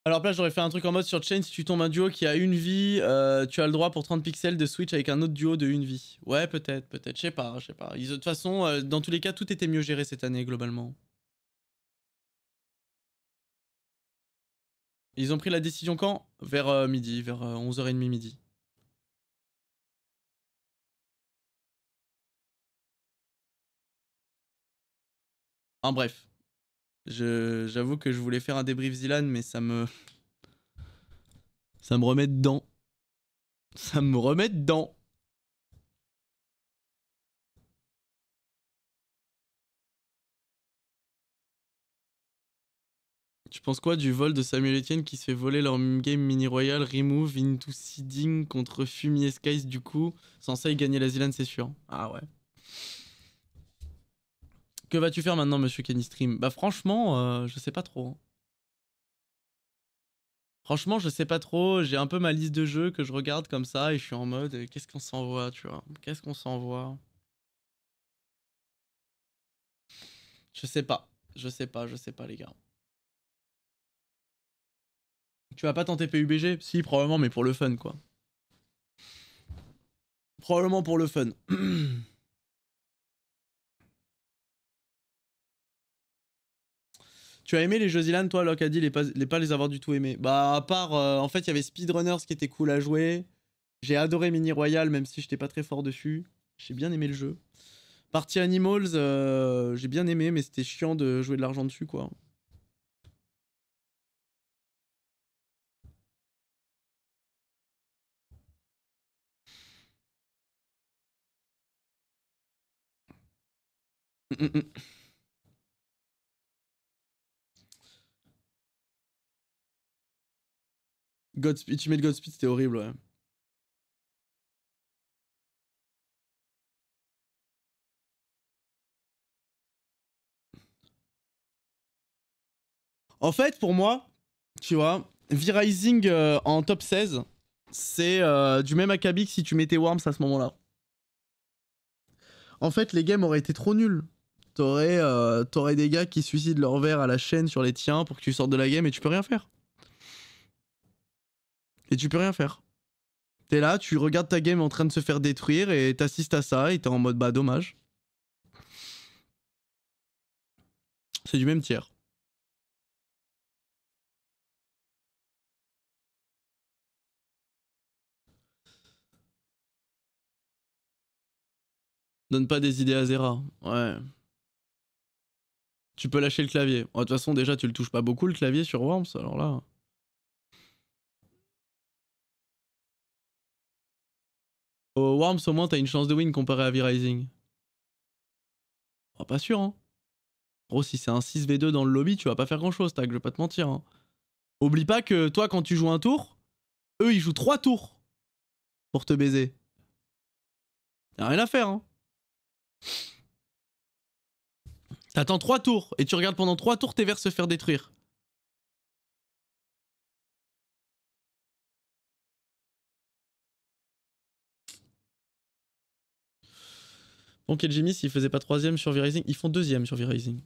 Speaker 1: Alors là j'aurais fait un truc en mode sur Chain, si tu tombes un duo qui a une vie, tu as le droit pour 30 pixels de switch avec un autre duo de une vie. Ouais peut-être, je sais pas, De toute façon, dans tous les cas, tout était mieux géré cette année globalement. Ils ont pris la décision quand? Vers midi, vers 11h30 midi. En bref. J'avoue que je voulais faire un débrief Zilan, mais ça me remet dedans. Ça me remet dedans. Tu penses quoi du vol de Samuel Etienne qui se fait voler leur game mini royal remove into seeding contre Fumier Skies du coup? Sans ça, il gagnait la Zilan, c'est sûr. Ah ouais. Que vas-tu faire maintenant, monsieur Kenny Stream? Bah franchement, je sais pas trop. Hein. Franchement, je sais pas trop. J'ai un peu ma liste de jeux que je regarde comme ça et je suis en mode qu'est-ce qu'on s'envoie, tu vois? Qu'est-ce qu'on s'envoie? Je sais pas. Je sais pas, les gars. Tu vas pas tenter PUBG? Si, probablement, mais pour le fun, quoi. Probablement pour le fun. Tu as aimé les jeux Zilan, toi, Locke a dit, pas les avoir du tout aimés. Bah, à part, en fait, il y avait Speedrunners qui était cool à jouer. J'ai adoré Mini Royal, même si j'étais pas très fort dessus. J'ai bien aimé le jeu. Party Animals, j'ai bien aimé, mais c'était chiant de jouer de l'argent dessus, quoi. Godspeed, Ultimate Godspeed, c'était horrible, ouais. En fait, pour moi, tu vois, V-Rising en top 16, c'est du même acabit que si tu mettais Worms à ce moment-là. En fait, les games auraient été trop nuls. T'aurais des gars qui suicident leur verre à la chaîne sur les tiens pour que tu sortes de la game et tu peux rien faire. Et tu peux rien faire. T'es là, tu regardes ta game en train de se faire détruire et t'assistes à ça et t'es en mode bah dommage. C'est du même tiers. Donne pas des idées à Zera. Ouais. Tu peux lâcher le clavier. De toute façon, déjà, tu le touches pas beaucoup le clavier sur Worms, alors là. Au Worms, au moins, t'as une chance de win comparé à V-Rising. Oh, pas sûr, hein. Gros, si c'est un 6v2 dans le lobby, tu vas pas faire grand chose, Tag, je vais pas te mentir. Hein. Oublie pas que toi, quand tu joues un tour, eux, ils jouent 3 tours pour te baiser. Y'a rien à faire, hein. T'attends 3 tours et tu regardes pendant 3 tours tes verres se faire détruire. Bon, et Jimmy, s'ils faisaient pas 3ème sur V-Rising, ils font 2ème sur V-Rising.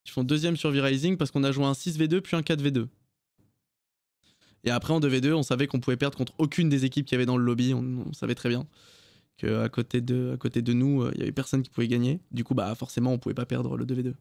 Speaker 1: Ils font 2ème sur V-Rising parce qu'on a joué un 6v2 puis un 4v2. Et après en 2v2, on savait qu'on pouvait perdre contre aucune des équipes qu'il y avait dans le lobby. On savait très bien qu'à côté de nous, il y avait personne qui pouvait gagner. Du coup, bah forcément, on pouvait pas perdre le 2v2.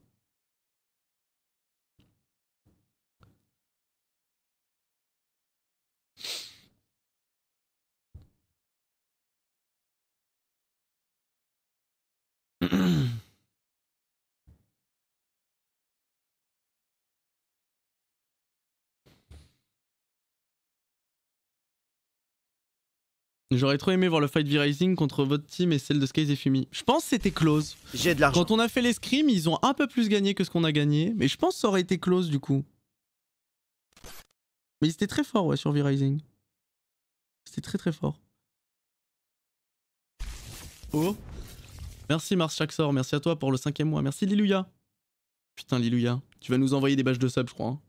Speaker 1: J'aurais trop aimé voir le fight V-Rising contre votre team et celle de Skies et Fumi. Je pense que c'était close.
Speaker 2: J'ai de l'argent.
Speaker 1: Quand on a fait les scrims, ils ont un peu plus gagné que ce qu'on a gagné. Mais je pense que ça aurait été close du coup. Mais ils étaient très forts ouais, sur V-Rising. C'était très très fort. Oh. Merci Mars Chaksor, merci à toi pour le 5ème mois. Merci Lilouya. Putain Lilouya, tu vas nous envoyer des badges de sub je crois. Hein.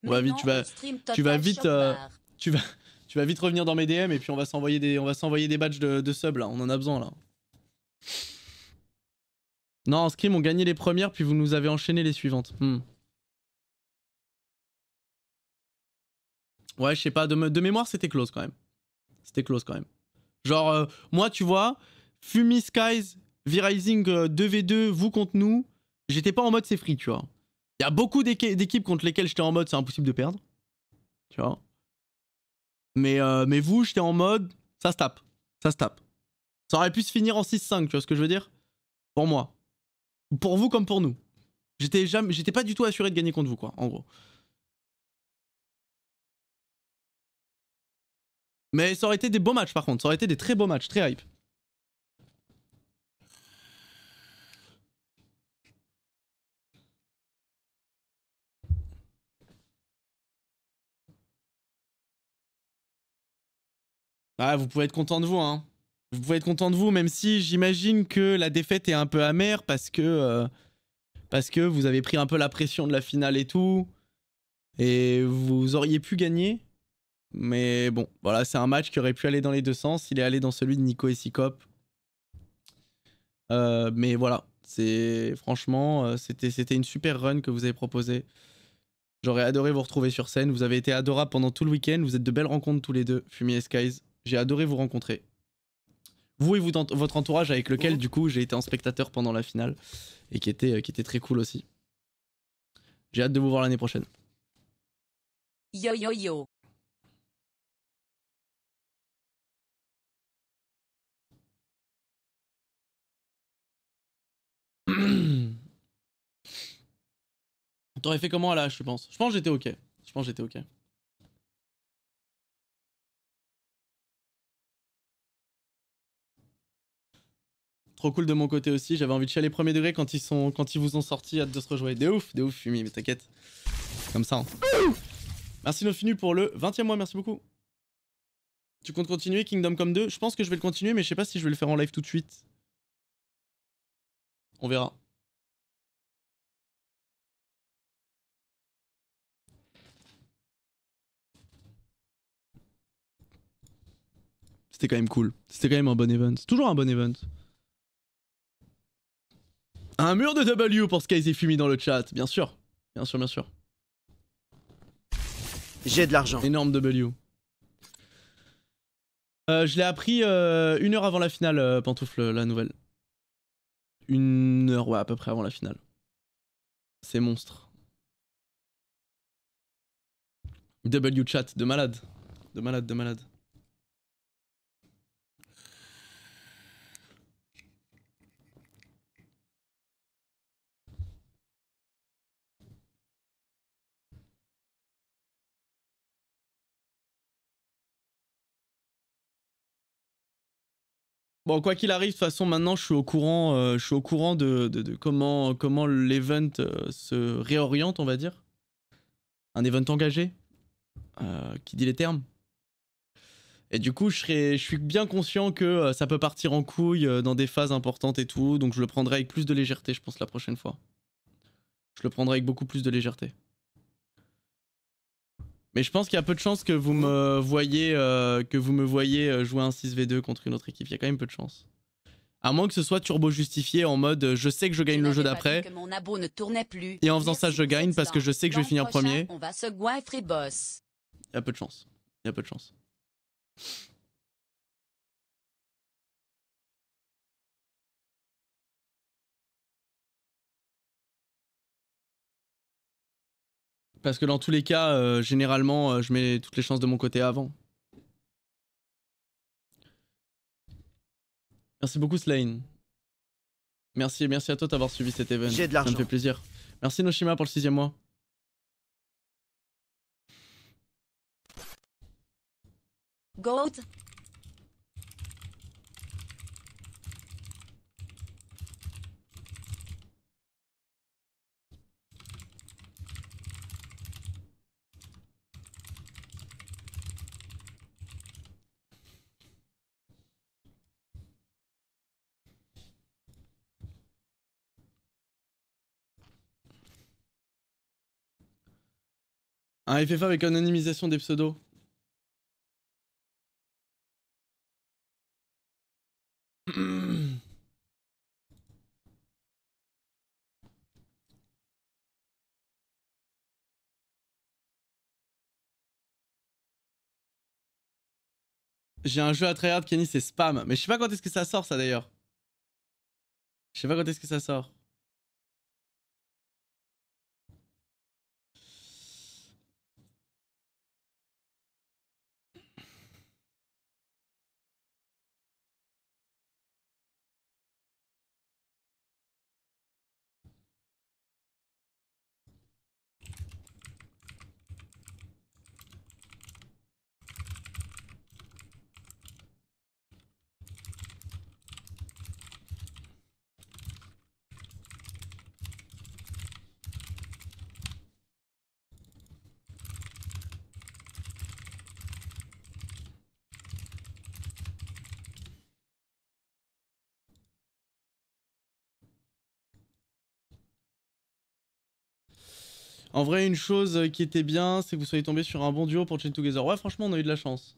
Speaker 1: Ouais, vite, tu vas vite revenir dans mes DM et puis on va s'envoyer des badges de sub là, on en a besoin là. Non, en scrim on gagnait les premières puis vous nous avez enchaîné les suivantes. Ouais, je sais pas, de mémoire c'était close quand même. C'était close quand même. Genre, moi tu vois, Fumi Skies, V-Rising 2v2, vous contre nous, j'étais pas en mode c'est free, tu vois. Il y a beaucoup d'équipes contre lesquelles j'étais en mode c'est impossible de perdre. Tu vois. Mais vous, j'étais en mode ça se tape. Ça se tape. Ça aurait pu se finir en 6-5, tu vois ce que je veux dire? Pour moi. Pour vous comme pour nous. J'étais pas du tout assuré de gagner contre vous, quoi, en gros. Mais ça aurait été des beaux matchs, par contre. Ça aurait été des très beaux matchs, très hype. Ah, vous pouvez être content de vous, hein. Vous pouvez être content de vous, même si j'imagine que la défaite est un peu amère parce que vous avez pris un peu la pression de la finale et tout. Et vous auriez pu gagner. Mais bon, voilà, c'est un match qui aurait pu aller dans les deux sens. Il est allé dans celui de Nico et Sikop. Mais voilà, franchement, c'était une super run que vous avez proposée. J'aurais adoré vous retrouver sur scène. Vous avez été adorables pendant tout le week-end. Vous êtes de belles rencontres tous les deux, Fumi et Skies. J'ai adoré vous rencontrer. Vous et votre entourage avec lequel, du coup, j'ai été en spectateur pendant la finale. Et qui était très cool aussi. J'ai hâte de vous voir l'année prochaine.
Speaker 3: Yo yo yo.
Speaker 1: T'aurais fait comment à la hache, je pense? Je pense que j'étais ok. Je pense que j'étais ok. Trop cool de mon côté aussi. J'avais envie de chialer premier degré quand ils vous ont sorti. Hâte de se rejouer. De ouf, Fumi, mais t'inquiète. Comme ça. Hein. Merci Nofinu pour le 20e mois, merci beaucoup. Tu comptes continuer Kingdom Come 2? Je pense que je vais le continuer, mais je sais pas si je vais le faire en live tout de suite. On verra. C'était quand même cool. C'était quand même un bon event. Toujours un bon event. Un mur de W pour Skies et Fumi dans le chat, bien sûr. Bien sûr, bien sûr.
Speaker 2: J'ai de l'argent.
Speaker 1: Énorme W. Je l'ai appris 1 heure avant la finale, Pantoufle, la nouvelle. 1 heure, ouais, à peu près avant la finale. C'est monstre. W chat, de malade. De malade, de malade. Bon, quoi qu'il arrive, de toute façon, maintenant, je suis au courant de comment l'event se réoriente, on va dire. Un event engagé, qui dit les termes. Et du coup, je suis bien conscient que ça peut partir en couille dans des phases importantes et tout, donc je le prendrai avec plus de légèreté, je pense, la prochaine fois. Je le prendrai avec beaucoup plus de légèreté. Mais je pense qu'il y a peu de chances que vous me voyez, jouer un 6v2 contre une autre équipe. Il y a quand même peu de chances. À moins que ce soit turbo justifié en mode je sais que je gagne le jeu d'après. Et en faisant ça, je gagne parce que je sais que je vais finir premier.
Speaker 3: On va se goinfrer, boss.
Speaker 1: Il y a peu de chance. Il y a peu de chance. Parce que dans tous les cas, généralement, je mets toutes les chances de mon côté avant. Merci beaucoup, Slane. Merci à toi d'avoir suivi cet event.
Speaker 2: J'ai de l'argent.
Speaker 1: Ça me fait plaisir. Merci Noshima pour le 6e mois.
Speaker 3: Goat.
Speaker 1: Un FFA avec anonymisation des pseudos. J'ai un jeu à tryhard, Kenny, c'est spam. Mais je sais pas quand est-ce que ça sort, ça d'ailleurs. Je sais pas quand est-ce que ça sort. En vrai, une chose qui était bien, c'est que vous soyez tombé sur un bon duo pour Chain Together. Ouais, franchement, on a eu de la chance.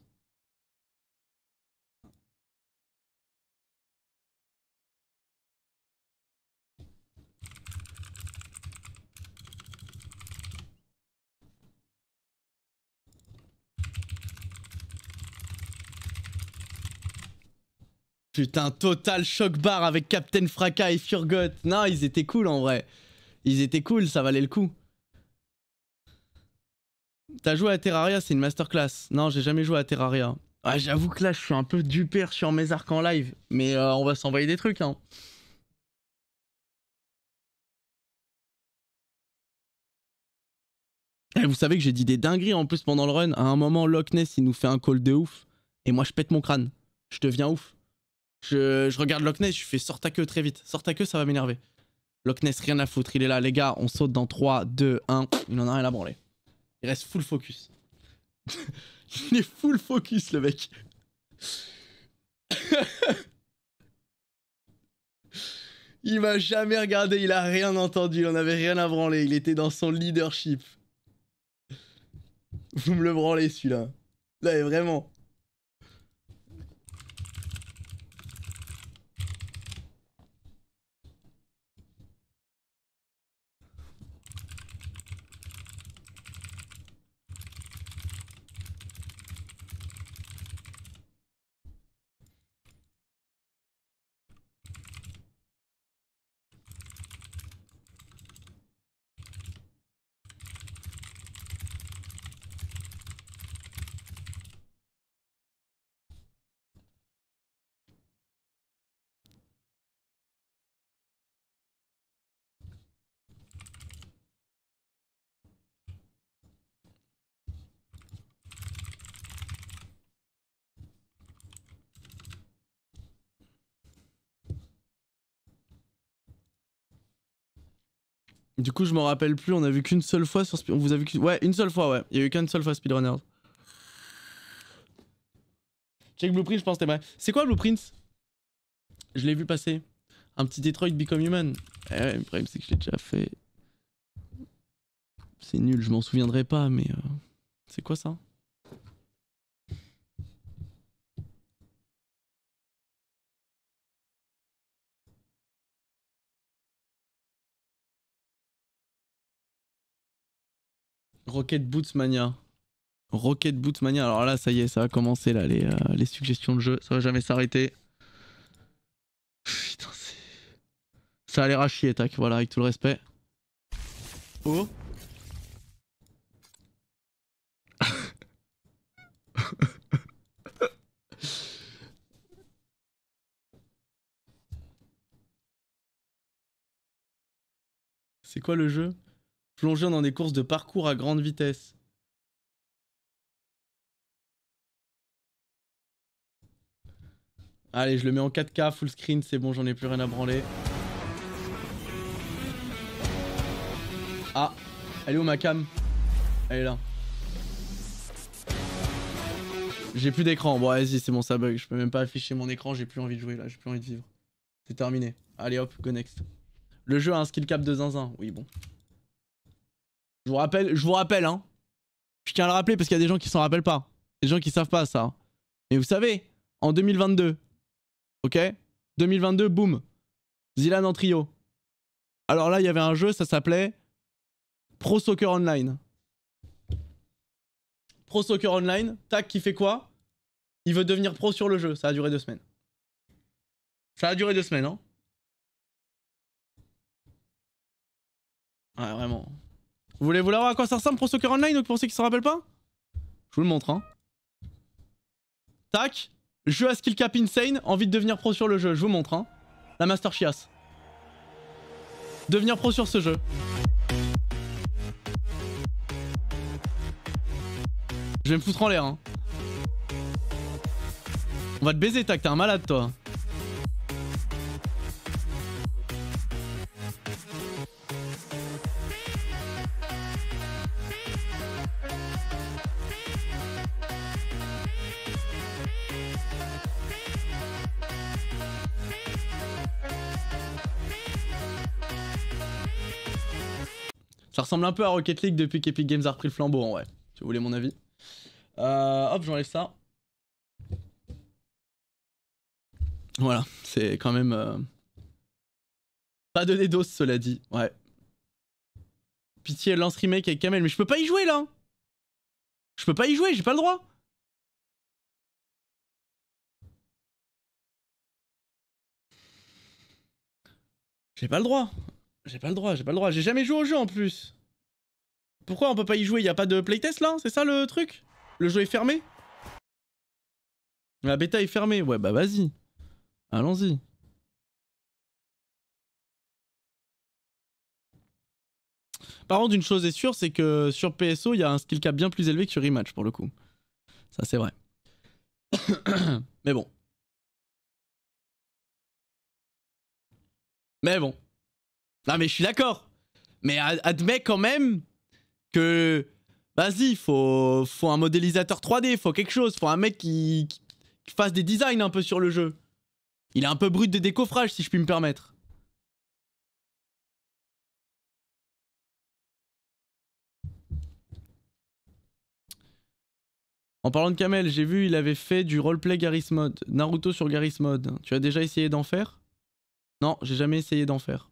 Speaker 1: Putain, total choc bar avec Captain Fracas et Furgot. Non, ils étaient cool en vrai. Ils étaient cool, ça valait le coup. T'as joué à Terraria, c'est une masterclass. Non, j'ai jamais joué à Terraria. Ah, j'avoue que là, je suis un peu du père sur mes arcs en live. Mais on va s'envoyer des trucs, hein. Eh, vous savez que j'ai dit des dingueries en plus pendant le run. À un moment, Loch Ness, il nous fait un call de ouf. Et moi, je pète mon crâne. Je deviens ouf. Je regarde Loch Ness, je fais sors ta queue très vite. Sors ta queue, ça va m'énerver. Loch Ness, rien à foutre. Il est là, les gars. On saute dans 3, 2, 1. Il en a rien à branler. Il reste full focus. Il est full focus, le mec. Il m'a jamais regardé, il a rien entendu, il en avait rien à branler. Il était dans son leadership. Vous me le branlez, celui-là. Là, vraiment. Du coup, je m'en rappelle plus, on a vu qu'une seule fois sur on vous a vu ouais, une seule fois, ouais. Il y a eu qu'une seule fois Speedrunners. Check Blueprint, je pense que c'était vrai. C'est quoi Blueprint? Je l'ai vu passer. Un petit Detroit Become Human. Eh ouais, le problème c'est que je l'ai déjà fait. C'est nul, je m'en souviendrai pas, mais... C'est quoi ça? Rocket Boots Mania. Rocket Boots Mania. Alors là, ça y est, ça va commencer là, les suggestions de jeu. Ça va jamais s'arrêter. Putain, c'est... Ça a l'air à chier, tac. Voilà, avec tout le respect. Oh. C'est quoi le jeu? Plonger dans des courses de parcours à grande vitesse. Allez, je le mets en 4K, full screen, c'est bon, j'en ai plus rien à branler. Ah, elle est où ma cam? Elle est là. J'ai plus d'écran, bon vas-y, c'est bon, ça bug. Je peux même pas afficher mon écran, j'ai plus envie de jouer là, j'ai plus envie de vivre. C'est terminé. Allez hop, go next. Le jeu a un skill cap de zinzin, oui bon. Je vous rappelle, hein. Je tiens à le rappeler parce qu'il y a des gens qui s'en rappellent pas. Des gens qui savent pas ça. Mais vous savez, en 2022, ok, 2022, boum, Zilan en trio. Alors là, il y avait un jeu, ça s'appelait Pro Soccer Online. Pro Soccer Online, tac, qui fait quoi? Il veut devenir pro sur le jeu, ça a duré 2 semaines. Ça a duré 2 semaines, hein. Ouais, vraiment. Vous voulez voir à quoi ça ressemble Pro Soccer Online, donc pour ceux qui s'en rappellent pas? Je vous le montre, hein. Tac, jeu à skill cap insane, envie de devenir pro sur le jeu, je vous montre, hein. La Master Chiasse. Devenir pro sur ce jeu. Je vais me foutre en l'air, hein. On va te baiser, tac, t'es un malade, toi. Ça ressemble un peu à Rocket League depuis qu'Epic Games a repris le flambeau, en vrai. Si vous voulez mon avis. Hop, j'enlève ça. Voilà, c'est quand même... Pas de DDoS, cela dit, ouais. Pitié, lance remake avec Kamel, mais je peux pas y jouer, là. Je peux pas y jouer, j'ai pas le droit. J'ai pas le droit. J'ai pas le droit, j'ai pas le droit. J'ai jamais joué au jeu en plus. Pourquoi on peut pas y jouer? Y'a pas de playtest là? C'est ça le truc? Le jeu est fermé? La bêta est fermée. Ouais bah vas-y. Allons-y. Par contre, une chose est sûre, c'est que sur PSO, il y a un skill cap bien plus élevé que sur Rematch pour le coup. Ça c'est vrai. Mais bon. Mais bon. Non mais je suis d'accord. Mais admets quand même que... Vas-y, faut un modélisateur 3D, faut quelque chose, faut un mec qui fasse des designs un peu sur le jeu. Il est un peu brut de décoffrage si je puis me permettre. En parlant de Kamel, j'ai vu il avait fait du roleplay Garry's Mod. Naruto sur Garry's Mod. Tu as déjà essayé d'en faire? Non, j'ai jamais essayé d'en faire.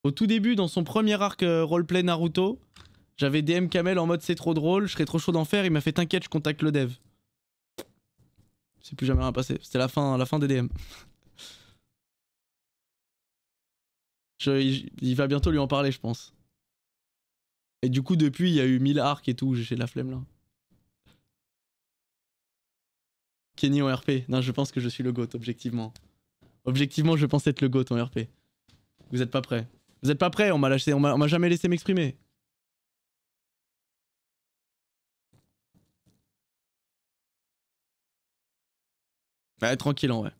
Speaker 1: Au tout début, dans son premier arc roleplay Naruto, j'avais DM Kamel en mode c'est trop drôle, je serais trop chaud d'en faire, il m'a fait t'inquiète, je contacte le dev. C'est plus jamais rien passé, c'était la fin des DM. Il va bientôt lui en parler, je pense. Et du coup, depuis, il y a eu 1000 arcs et tout, j'ai la flemme là. Kenny en RP. Non, je pense que je suis le GOAT, objectivement. Objectivement, je pense être le GOAT en RP. Vous êtes pas prêts. Vous êtes pas prêts, on m'a jamais laissé m'exprimer. Ouais, tranquille en vrai.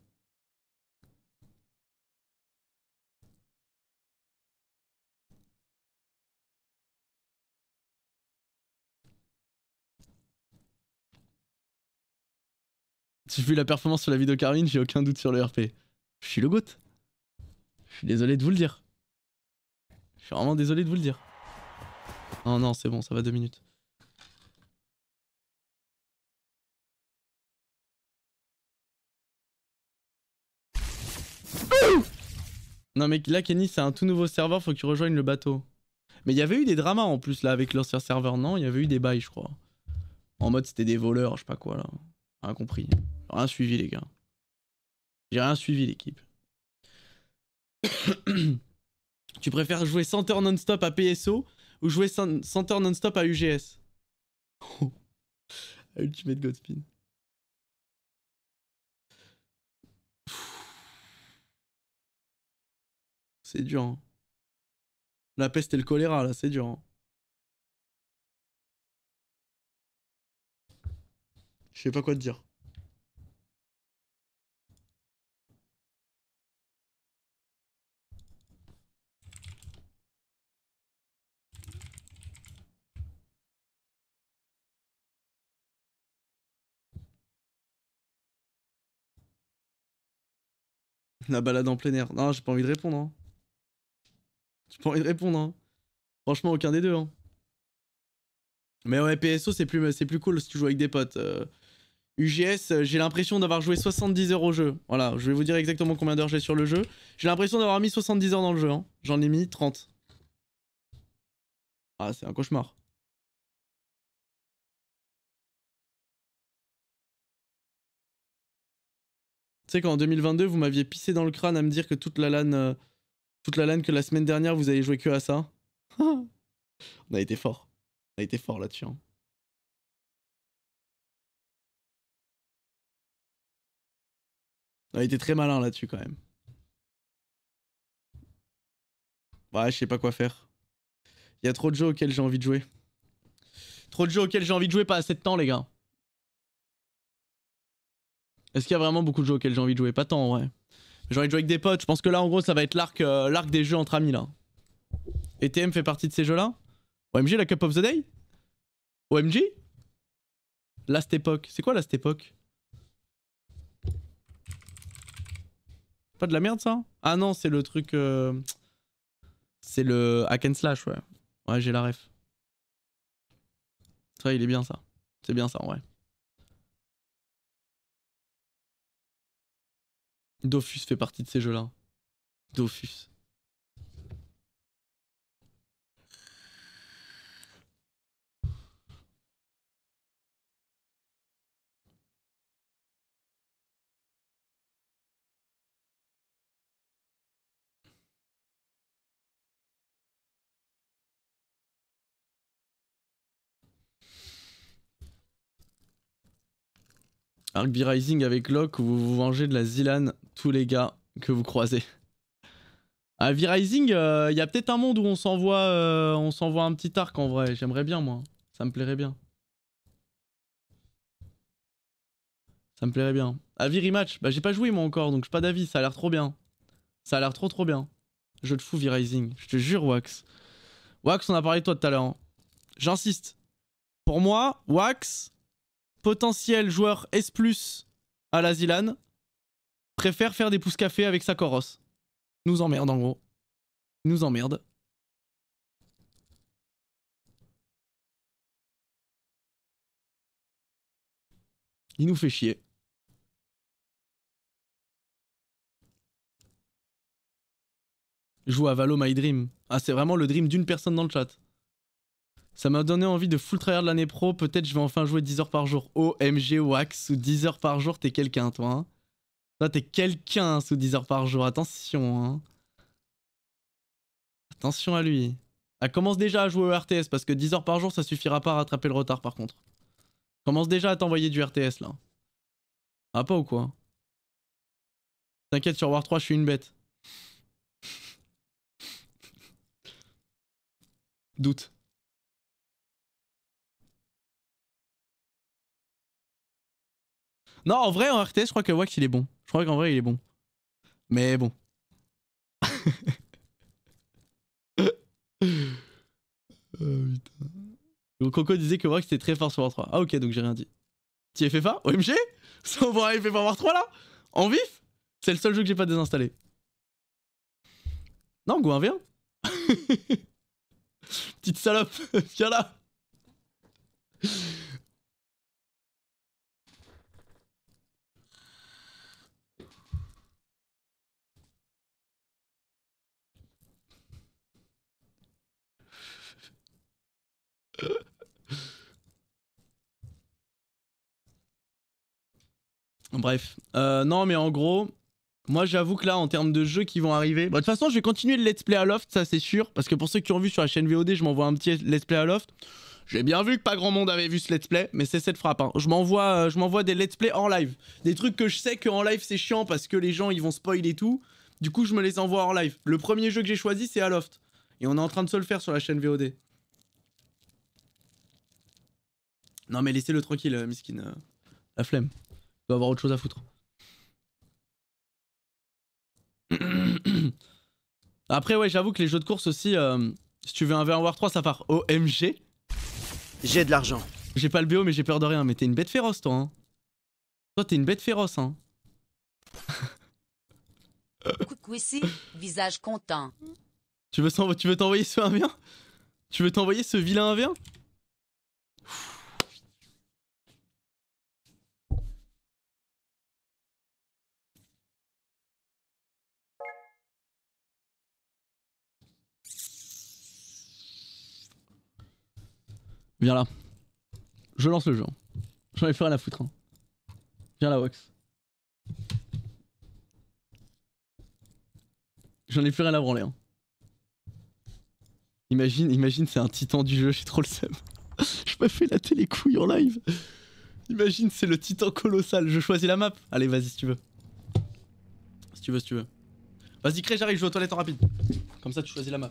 Speaker 1: Si vu la performance sur la vidéo Carmine, j'ai aucun doute sur le RP. Je suis le GOAT. Je suis désolé de vous le dire. Je suis vraiment désolé de vous le dire. Oh non, c'est bon, ça va 2 minutes. Non mais là Kenny c'est un tout nouveau serveur, faut que tu rejoignes le bateau. Mais il y avait eu des dramas en plus là avec l'ancien serveur, non? Il y avait eu des bails je crois. En mode c'était des voleurs, je sais pas quoi là. Rien compris. Rien suivi les gars. J'ai rien suivi l'équipe. Tu préfères jouer 100 heures non-stop à PSO ou jouer 100 heures non-stop à UGS? Ultimate Godspin. C'est dur hein. La peste et le choléra là, c'est dur hein. Je sais pas quoi te dire. La balade en plein air. Non, j'ai pas envie de répondre hein. J'ai pas envie de répondre hein. Franchement, aucun des deux hein. Mais ouais, PSO c'est plus cool si tu joues avec des potes. UGS, j'ai l'impression d'avoir joué 70 heures au jeu. Voilà, je vais vous dire exactement combien d'heures j'ai sur le jeu. J'ai l'impression d'avoir mis 70 heures dans le jeu. Hein. J'en ai mis 30. Ah, c'est un cauchemar. Tu sais qu'en 2022, vous m'aviez pissé dans le crâne à me dire que toute la LAN que la semaine dernière, vous avez joué que à ça. On a été fort. On a été fort là-dessus. Hein. On a été très malin là-dessus quand même. Ouais, je sais pas quoi faire. Il y a trop de jeux auxquels j'ai envie de jouer. Trop de jeux auxquels j'ai envie de jouer, pas assez de temps les gars. Est-ce qu'il y a vraiment beaucoup de jeux auxquels j'ai envie de jouer? Pas tant en vrai. J'ai envie de jouer avec des potes. Je pense que là en gros ça va être l'arc des jeux entre amis là. Et TM fait partie de ces jeux là? OMG la Cup of the Day? OMG? Last Epoch. C'est quoi Last Epoch? Pas de la merde ça? Ah non c'est le truc... C'est le hack and slash, ouais. Ouais, j'ai la ref. Ça, il est bien ça. C'est bien ça en vrai. Dofus fait partie de ces jeux-là. Dofus. Arc B-Rising avec Locke où vous vous vengez de la Zilan, tous les gars que vous croisez. À V-Rising, il y a peut-être un monde où on s'envoie un petit arc en vrai. J'aimerais bien moi. Ça me plairait bien. Ça me plairait bien. À V-Rematch, bah j'ai pas joué moi encore donc j'ai pas d'avis. Ça a l'air trop bien. Ça a l'air trop bien. Jeu de fou V-Rising. Je te jure Wax. Wax, on a parlé de toi tout à l'heure. Hein. J'insiste. Pour moi, Wax, potentiel joueur S+, à la Zilan, préfère faire des pouces café avec sa Koros. Nous emmerde en gros. Nous emmerde. Il nous fait chier. Joue à Valo My Dream. Ah, c'est vraiment le dream d'une personne dans le chat. Ça m'a donné envie de full tryhard l'année pro. Peut-être je vais enfin jouer 10 heures par jour. OMG Wax, sous 10 heures par jour, t'es quelqu'un, toi. Hein. Toi, t'es quelqu'un sous 10 heures par jour. Attention. Hein. Attention à lui. Elle commence déjà à jouer au RTS parce que 10 heures par jour, ça suffira pas à rattraper le retard par contre. Commence déjà à t'envoyer du RTS là. Ah, pas ou quoi? T'inquiète, sur War 3, je suis une bête. Doute. Non, en vrai, en RTS, je crois que Wax il est bon. Je crois qu'en vrai, il est bon. Mais bon. Putain. Le Coco disait que Wax était très fort sur War 3. Ah, ok, donc j'ai rien dit. T'y es fait pas? OMG? Sans voir il fait pas War 3 là? En vif? C'est le seul jeu que j'ai pas désinstallé. Non, Go 1v1. Petite salope, viens là. Bref, non mais en gros, moi j'avoue que là en termes de jeux qui vont arriver, bah, de toute façon je vais continuer le let's play à Loft, ça c'est sûr, parce que pour ceux qui ont vu sur la chaîne VOD, je m'envoie un petit let's play à Loft. J'ai bien vu que pas grand monde avait vu ce let's play, mais c'est cette frappe. Hein. Je m'envoie des let's play en live, des trucs que je sais qu'en live c'est chiant parce que les gens ils vont spoil et tout. Du coup je me les envoie en live. Le premier jeu que j'ai choisi c'est Aloft, et on est en train de se le faire sur la chaîne VOD. Non mais laissez-le tranquille, miskin, la flemme. Il doit avoir autre chose à foutre. Après ouais j'avoue que les jeux de course aussi, si tu veux un V1 War 3 ça part OMG.
Speaker 2: J'ai de l'argent.
Speaker 1: J'ai pas le BO mais j'ai peur de rien, mais t'es une bête féroce toi hein. Toi t'es une bête féroce hein.
Speaker 3: Coucou ici, visage content.
Speaker 1: Tu veux t'envoyer ce 1v1? Tu veux t'envoyer ce vilain 1v1? Viens là. Je lance le jeu. J'en ai fait rien à foutre. Hein. Viens là, Wax. J'en ai plus rien à branler. Hein. Imagine, c'est un titan du jeu, j'ai trop le seum. Je me fais la télé couille en live. Imagine, c'est le titan colossal. Je choisis la map. Allez, vas-y si tu veux. Si tu veux. Vas-y, crée, j'arrive, je vais aux toilettes en rapide. Comme ça, tu choisis la map.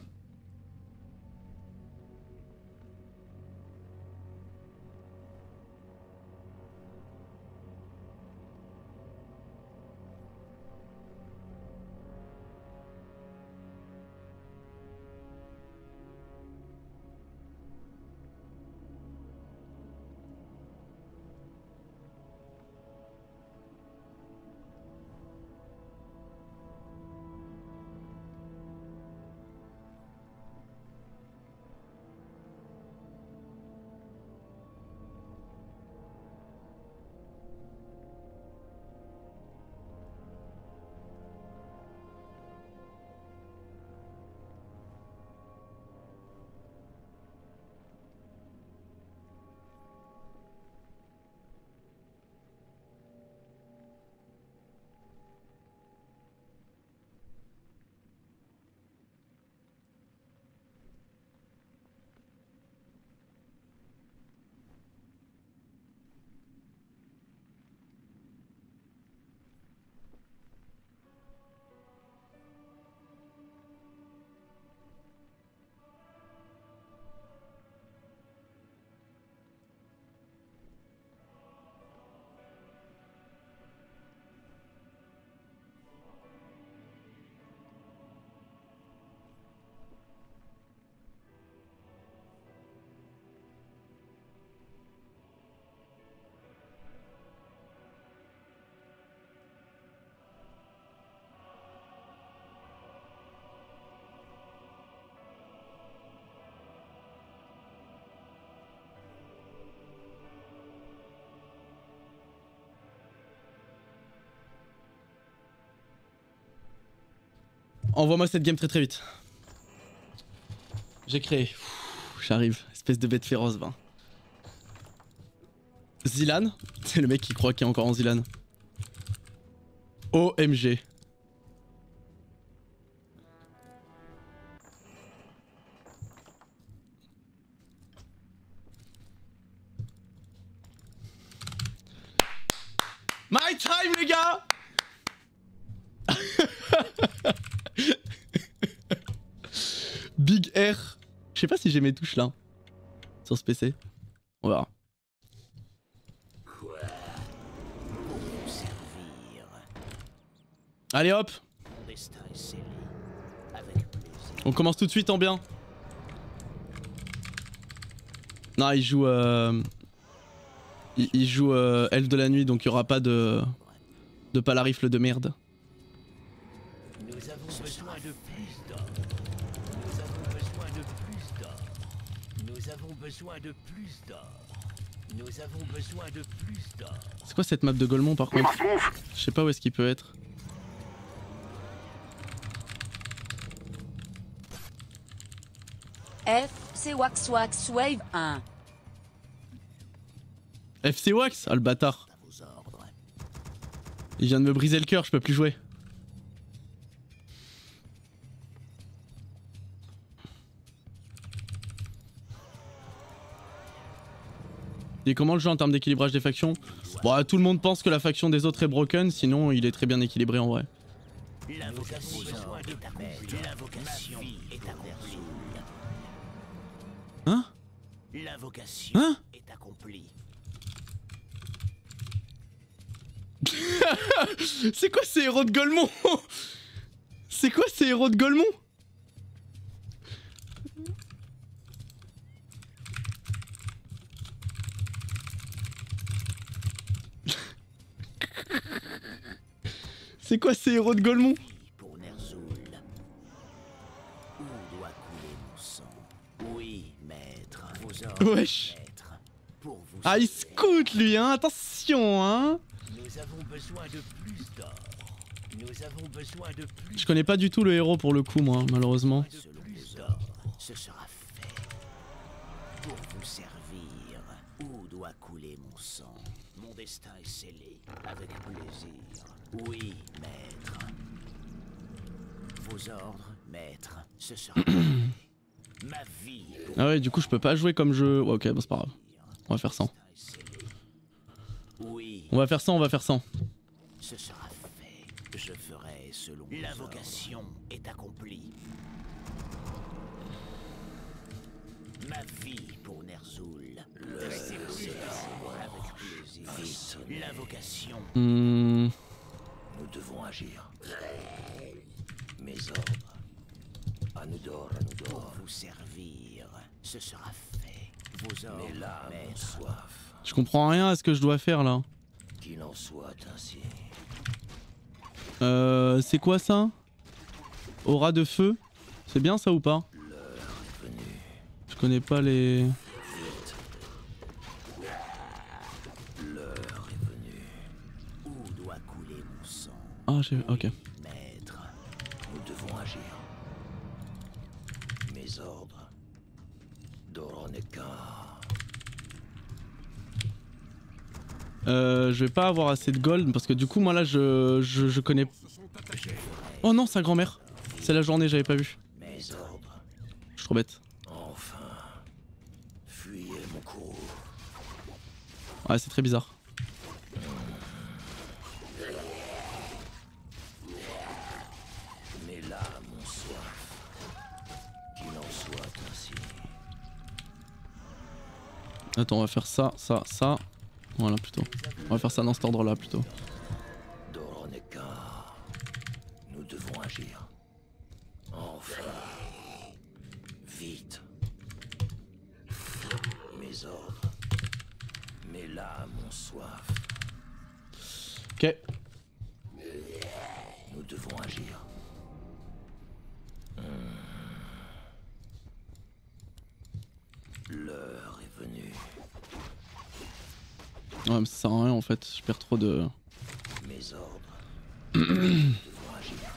Speaker 1: envoie-moi cette game très vite. J'ai créé. J'arrive, espèce de bête féroce, ben. Zilan, c'est le mec qui croit qu'il est encore en Zilan. OMG. My time les gars. Big R. Je sais pas si j'ai mes touches là. Sur ce PC. On verra. Allez hop. On commence tout de suite en bien. Non, il joue il joue Elfe de la nuit, donc il y aura pas de palarifle de merde.
Speaker 5: Nous avons besoin de plus d'or. Nous avons besoin de plus d'or. Nous avons besoin de plus d'or. Nous avons besoin de plus d'or.
Speaker 1: C'est quoi cette map de Golemont par contre? Je sais pas où est-ce qu'il peut être.
Speaker 3: FC Wax Wax Wave 1.
Speaker 1: FC Wax? Ah le bâtard. Il vient de me briser le cœur, je peux plus jouer. Et comment le jeu en termes d'équilibrage des factions? Bon, tout le monde pense que la faction des autres est broken, sinon il est très bien équilibré en vrai.
Speaker 5: L'invocation est accomplie. L'invocation est accomplie.
Speaker 1: Hein?
Speaker 5: L'invocation
Speaker 1: Hein?
Speaker 5: est accomplie.
Speaker 1: C'est quoi ces héros de Golemont? C'est quoi ces héros de Golemont? C'est quoi ces héros de Golemont?
Speaker 5: Pour Ner'zhul. Où doit couler mon sang? Oui, maître. Vos ordres,
Speaker 1: Wesh.
Speaker 5: maître. Pour vous
Speaker 1: Ah il
Speaker 5: sauver.
Speaker 1: scout lui hein, attention hein.
Speaker 5: Nous avons besoin de plus d'or. Nous avons besoin de plus
Speaker 1: Je connais pas du tout le héros pour le coup moi, malheureusement.
Speaker 5: de plus d'or. Ce sera fait. Pour vous servir. Où doit couler mon sang? Mon destin est scellé. Avec plaisir. Oui, maître. Vos ordres, maître. Ce sera fait. Ma vie.
Speaker 1: Ah ouais du coup je peux pas jouer comme je... Ouais, ok bon c'est pas grave. On va faire 100.
Speaker 5: Oui,
Speaker 1: On va faire 100, on va faire 100.
Speaker 5: ce sera fait. Je ferai selon l'invocation est accomplie. Ma vie pour Ner'zhul. Avec plaisir. L'invocation.
Speaker 1: Hmm.
Speaker 5: Nous devons agir. Mes ordres. Anudor, Anudor. Pour vous servir. Ce sera fait. Vos ordres. Mais là, maître. Soif.
Speaker 1: Je comprends rien à ce que je dois faire là.
Speaker 5: Qu'il en soit ainsi.
Speaker 1: C'est quoi ça? Aura de feu? C'est bien ça ou pas? Je connais pas les...
Speaker 5: L'heure est venue. Où doit couler mon sang?
Speaker 1: Ah j'ai... ok.
Speaker 5: Maître, nous devons agir. Mes ordres. Doroneka.
Speaker 1: Je vais pas avoir assez de gold parce que du coup moi là je connais... Oh non sa grand-mère. C'est la journée j'avais pas vu.
Speaker 5: Mes ordres.
Speaker 1: Je suis trop bête.
Speaker 5: Enfin. Fuyez mon courroux.
Speaker 1: Ouais c'est très bizarre.
Speaker 5: Mais là, mon soif. Qu'il en soit ainsi.
Speaker 1: Attends on va faire ça, ça, ça. Voilà plutôt. On va faire ça dans cet ordre là plutôt.
Speaker 5: Doroneka. Nous devons agir. Enfin. Vite. Mes ordres. Mais là, mon soif.
Speaker 1: Ok.
Speaker 5: Nous devons agir. L'heure est venue.
Speaker 1: Ouais mais ça sert à rien en fait, je perds trop de...
Speaker 5: Mes ordres. Nous devons agir.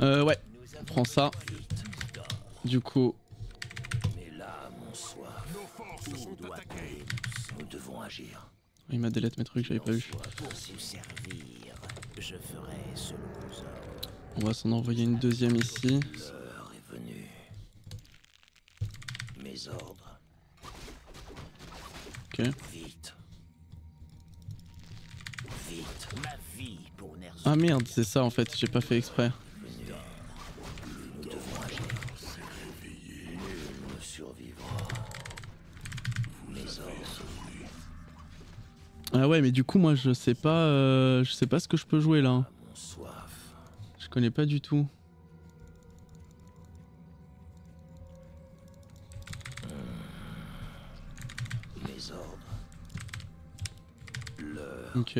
Speaker 1: Ouais, prends ça. Du coup...
Speaker 5: Mais là, mon soif, tout doit payer. Nous devons agir.
Speaker 1: Il m'a délette mes trucs, j'avais pas vu.
Speaker 5: Pour vous servir, je ferai selon vos ordres.
Speaker 1: On va s'en envoyer une deuxième ici.
Speaker 5: L'heure est venue. Mes ordres.
Speaker 1: Ok.
Speaker 5: Vite. Vite. Ma vie pour Ner'zhul.
Speaker 1: Ah merde, c'est ça en fait, j'ai pas fait exprès.
Speaker 5: Nous devons agir. Nul ne survivra. Mes ordres.
Speaker 1: Ah ouais, mais du coup moi je sais pas ce que je peux jouer là.
Speaker 5: Mon soif.
Speaker 1: Je connais pas du tout.
Speaker 5: Mes ordres. L'heure.
Speaker 1: Ok.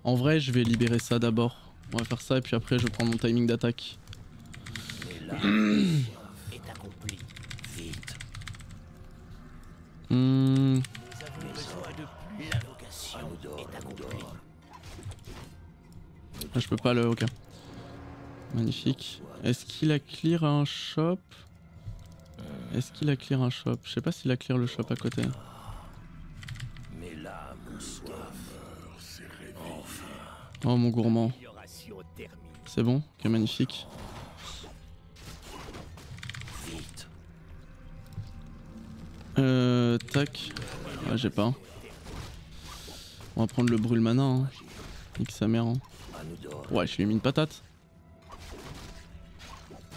Speaker 1: En vrai, je vais libérer ça d'abord. On va faire ça et puis après je vais prendre mon timing d'attaque.
Speaker 5: Mais là, mon soif est accompli. Vite.
Speaker 1: Hmm.
Speaker 5: Nous avons besoin de plus. L'invocation est accomplie.
Speaker 1: Ah, je peux pas le... Ok. Magnifique. Est-ce qu'il a clear un shop? Est-ce qu'il a clear un shop? Je sais pas s'il a clear le shop à côté.
Speaker 5: Mais là, mon soif.
Speaker 1: Oh mon gourmand.
Speaker 5: Amélioration thermique.
Speaker 1: C'est bon? Ok, magnifique.
Speaker 5: Vite.
Speaker 1: Tac. Ouais, j'ai pas. On va prendre le brûle mana. Hein. Nique sa mère. Hein.
Speaker 5: Anudor.
Speaker 1: Ouais, je lui ai mis une patate.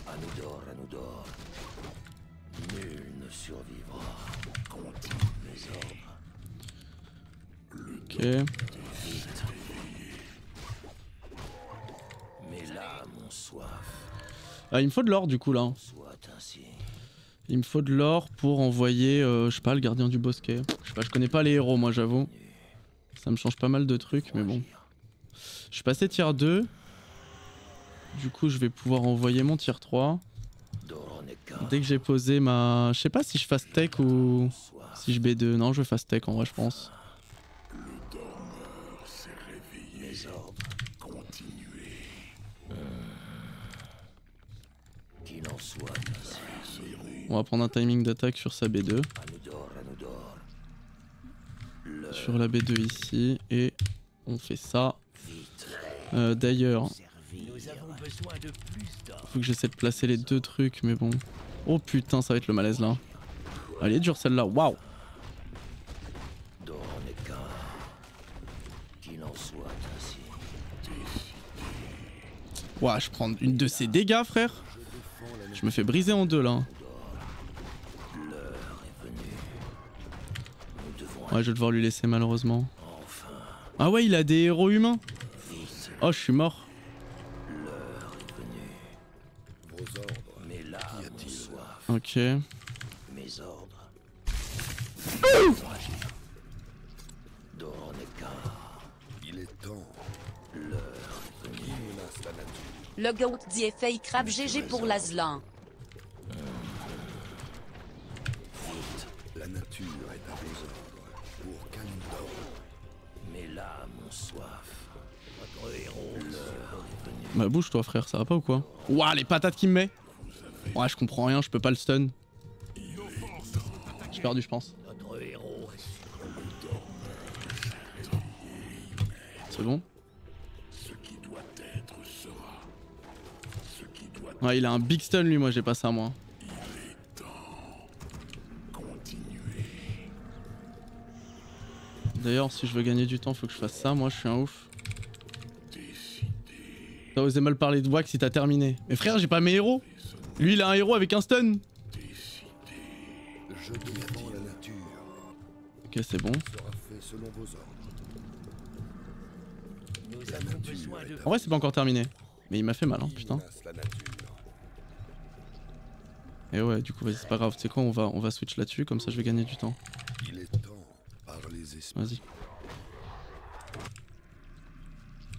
Speaker 5: Anudor, Anudor. Nul ne survivra. Continue mes ordres.
Speaker 1: Ok.
Speaker 5: Vite. Mais là, mon soif.
Speaker 1: Ah, il me faut de l'or du coup là.
Speaker 5: Soit ainsi.
Speaker 1: Il me faut de l'or pour envoyer, je sais pas, le gardien du bosquet. Je sais pas, je connais pas les héros moi j'avoue. Ça me change pas mal de trucs mais bon. Je suis passé tier 2. Du coup je vais pouvoir envoyer mon tier 3. Dès que j'ai posé ma... Je sais pas si je fasse tech ou si je B2. Non, je fasse tech en vrai je pense.
Speaker 5: Mes ordres. Continuez. Qu'il en soit ainsi.
Speaker 1: On va prendre un timing d'attaque sur sa B2.
Speaker 5: Anudor, Anudor.
Speaker 1: Sur la B2 ici. Et on fait ça.
Speaker 5: Vite.
Speaker 1: D'ailleurs,
Speaker 5: Nous avons besoin de plus d'or.
Speaker 1: faut que j'essaie de placer les deux trucs mais bon. Oh putain, ça va être le malaise là. Elle est dure celle-là, waouh.
Speaker 5: Dornica. Qu'il en soit ainsi.
Speaker 1: Ouah, je prends une de ces dégâts frère. Je me fais briser en deux là.
Speaker 5: L'heure est venue. Nous devons
Speaker 1: Ouais, je vais devoir lui laisser malheureusement.
Speaker 5: enfin.
Speaker 1: Ah ouais, il a des héros humains.
Speaker 5: Vite.
Speaker 1: Oh, je suis mort.
Speaker 5: L'heure est venue. Vos ordres. Mais là, mon soif.
Speaker 1: Ok.
Speaker 5: Mes ordres. Dornica.
Speaker 6: Il est temps.
Speaker 5: L'heure est venue.
Speaker 6: Qui menace la nature?
Speaker 3: Le GOAT dit effet crab GG pour l'Azlan.
Speaker 6: La nature est à vos ordres. Pour Kalimdor.
Speaker 5: Mais là, mon soif. Votre héros. L'heure est venue.
Speaker 1: Bah bouge-toi frère, ça va pas ou quoi? Ouah, les patates qu'il me met. Ouais, je comprends rien, je peux pas le stun. J'ai perdu je pense.
Speaker 5: Notre héros est sur le
Speaker 1: C'est bon?
Speaker 6: Ce qui doit être sera. Ce qui doit
Speaker 1: Ouais, il a un big stun lui, moi j'ai pas ça moi.
Speaker 6: continuer.
Speaker 1: D'ailleurs, si je veux gagner du temps, faut que je fasse ça, moi je suis un ouf. T'as osé mal parler de Wax si t'as terminé. Mais frère, j'ai pas mes héros. Lui, il a un héros avec un stun.
Speaker 6: Je défends la nature.
Speaker 1: Ok, c'est bon.
Speaker 6: Sera fait selon vos ordres.
Speaker 5: Nous avons besoin de.
Speaker 1: En vrai, c'est pas encore terminé. Mais il m'a fait mal, hein, putain.
Speaker 6: Menace la nature.
Speaker 1: Et ouais, du coup, vas-y, c'est pas grave. Tu sais quoi, on va switch là-dessus, comme ça je vais gagner du temps.
Speaker 6: Il est temps par les esprits.
Speaker 1: Vas-y.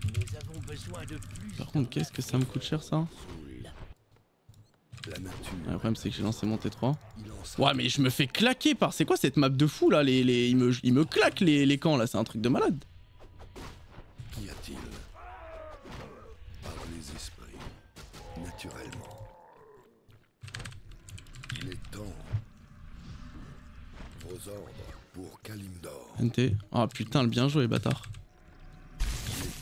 Speaker 5: Nous avons besoin de plus.
Speaker 1: Par contre, qu'est-ce que ça me coûte cher ça?
Speaker 6: La nature.
Speaker 1: Le problème, c'est que j'ai lancé mon T3.
Speaker 6: Il en sera.
Speaker 1: Ouais, mais je me fais claquer par. C'est quoi cette map de fou là? Il me claque les camps là, c'est un truc de malade.
Speaker 6: Qu'y a-t-il? les esprits, naturellement. Il est temps. Vos ordres pour Kalimdor.
Speaker 1: NT. Oh putain, le bien joué, bâtard.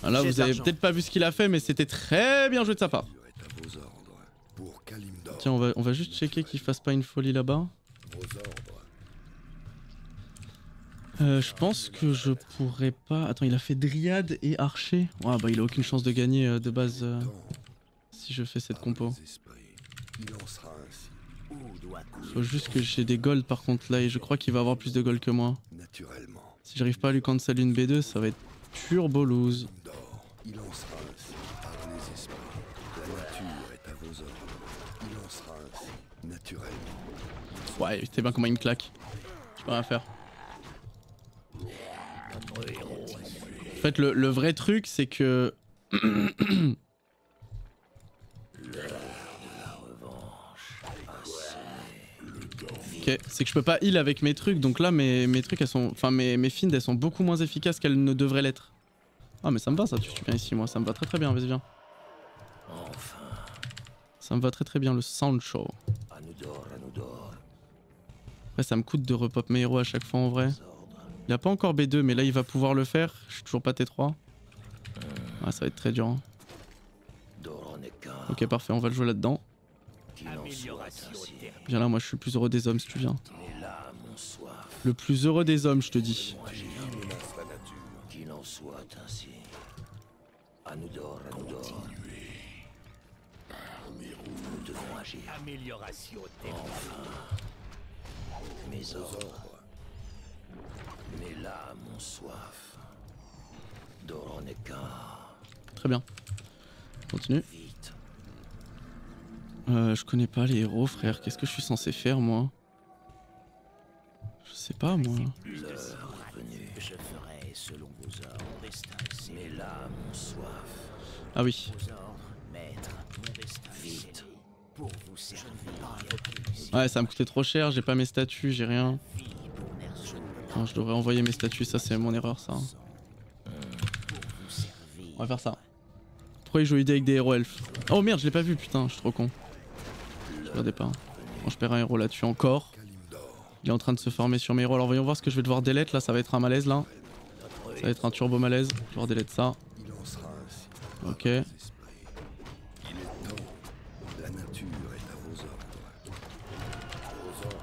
Speaker 1: Ah, là,
Speaker 2: J'ai
Speaker 1: vous
Speaker 2: de
Speaker 1: avez
Speaker 2: l'argent.
Speaker 1: peut-être pas vu ce qu'il a fait, mais c'était très bien joué de sa part.
Speaker 6: Est à vos ordres pour Kalimdor.
Speaker 1: Tiens, on va juste checker qu'il fasse pas une folie là-bas.
Speaker 6: Vos ordres.
Speaker 1: Je pense que je pourrais pas... Attends, il a fait Dryade et Archer. Ouais, bah il a aucune chance de gagner de base si je fais cette compo.
Speaker 6: Les esprits. Il en sera ainsi,
Speaker 5: Où doit couler
Speaker 1: Faut juste que j'ai des golds par contre là et je crois qu'il va avoir plus de gold que moi.
Speaker 6: naturellement.
Speaker 1: Si j'arrive pas à lui cancel une B2, ça va être turbo lose.
Speaker 6: Kalimdor. Il en sera ainsi par les esprits. La nature est à vos ordres. Il en sera ainsi, naturellement.
Speaker 1: Ouais, c'est bien comment il me claque. Je peux rien faire. En fait, le vrai truc, c'est que... Ok, c'est que je peux pas heal avec mes trucs, donc là mes trucs elles sont... Enfin mes fiends elles sont beaucoup moins efficaces qu'elles ne devraient l'être. Ah mais ça me va ça, tu viens ici moi, ça me va très bien, vas-y viens. Ça me va très bien le sound show. Après ça me coûte de repop mes héros à chaque fois en vrai. Il a pas encore B2 mais là il va pouvoir le faire, je suis toujours pas T3. Ah ça va être très dur. Hein. Ok parfait, on va le jouer là-dedans.
Speaker 5: amélioration thermique.
Speaker 1: Viens là, moi je suis le plus heureux des hommes si tu viens.
Speaker 5: Mais là, mon soif,
Speaker 1: Le plus heureux des hommes je te dis.
Speaker 5: qu'il en soit ainsi. Anudor. Nous devons agir. Amélioration thermique. Mes ordres. Mais là, mon soif. Doroneka.
Speaker 1: Très bien. Continue.
Speaker 5: Vite.
Speaker 1: Je connais pas les héros frère, qu'est-ce que je suis censé faire moi? Je sais pas moi.
Speaker 5: L'heure est venue. Je ferai selon vos ordres. Mais là, mon soif.
Speaker 1: Ah oui.
Speaker 5: Vos ordres, maître. Mon destin. Vite. Pour vous servir.
Speaker 1: Ouais ça me coûtait trop cher, j'ai pas mes statuts, j'ai rien. Non, je devrais envoyer mes statuts, ça c'est mon erreur ça. On va faire ça. Pourquoi il joue idée avec des héros elfes? Oh merde je l'ai pas vu putain, je suis trop con. Je regardais pas. Bon, je perds un héros là-dessus encore. Il est en train de se former sur mes héros, alors voyons voir ce que je vais devoir delete là, ça va être un malaise là. Ça va être un turbo malaise, je vais devoir delete ça.
Speaker 6: Il en sera ainsi.
Speaker 1: Ok.
Speaker 6: Les esprits. Il est temps. La nature est à vos ordres. Vos ordres.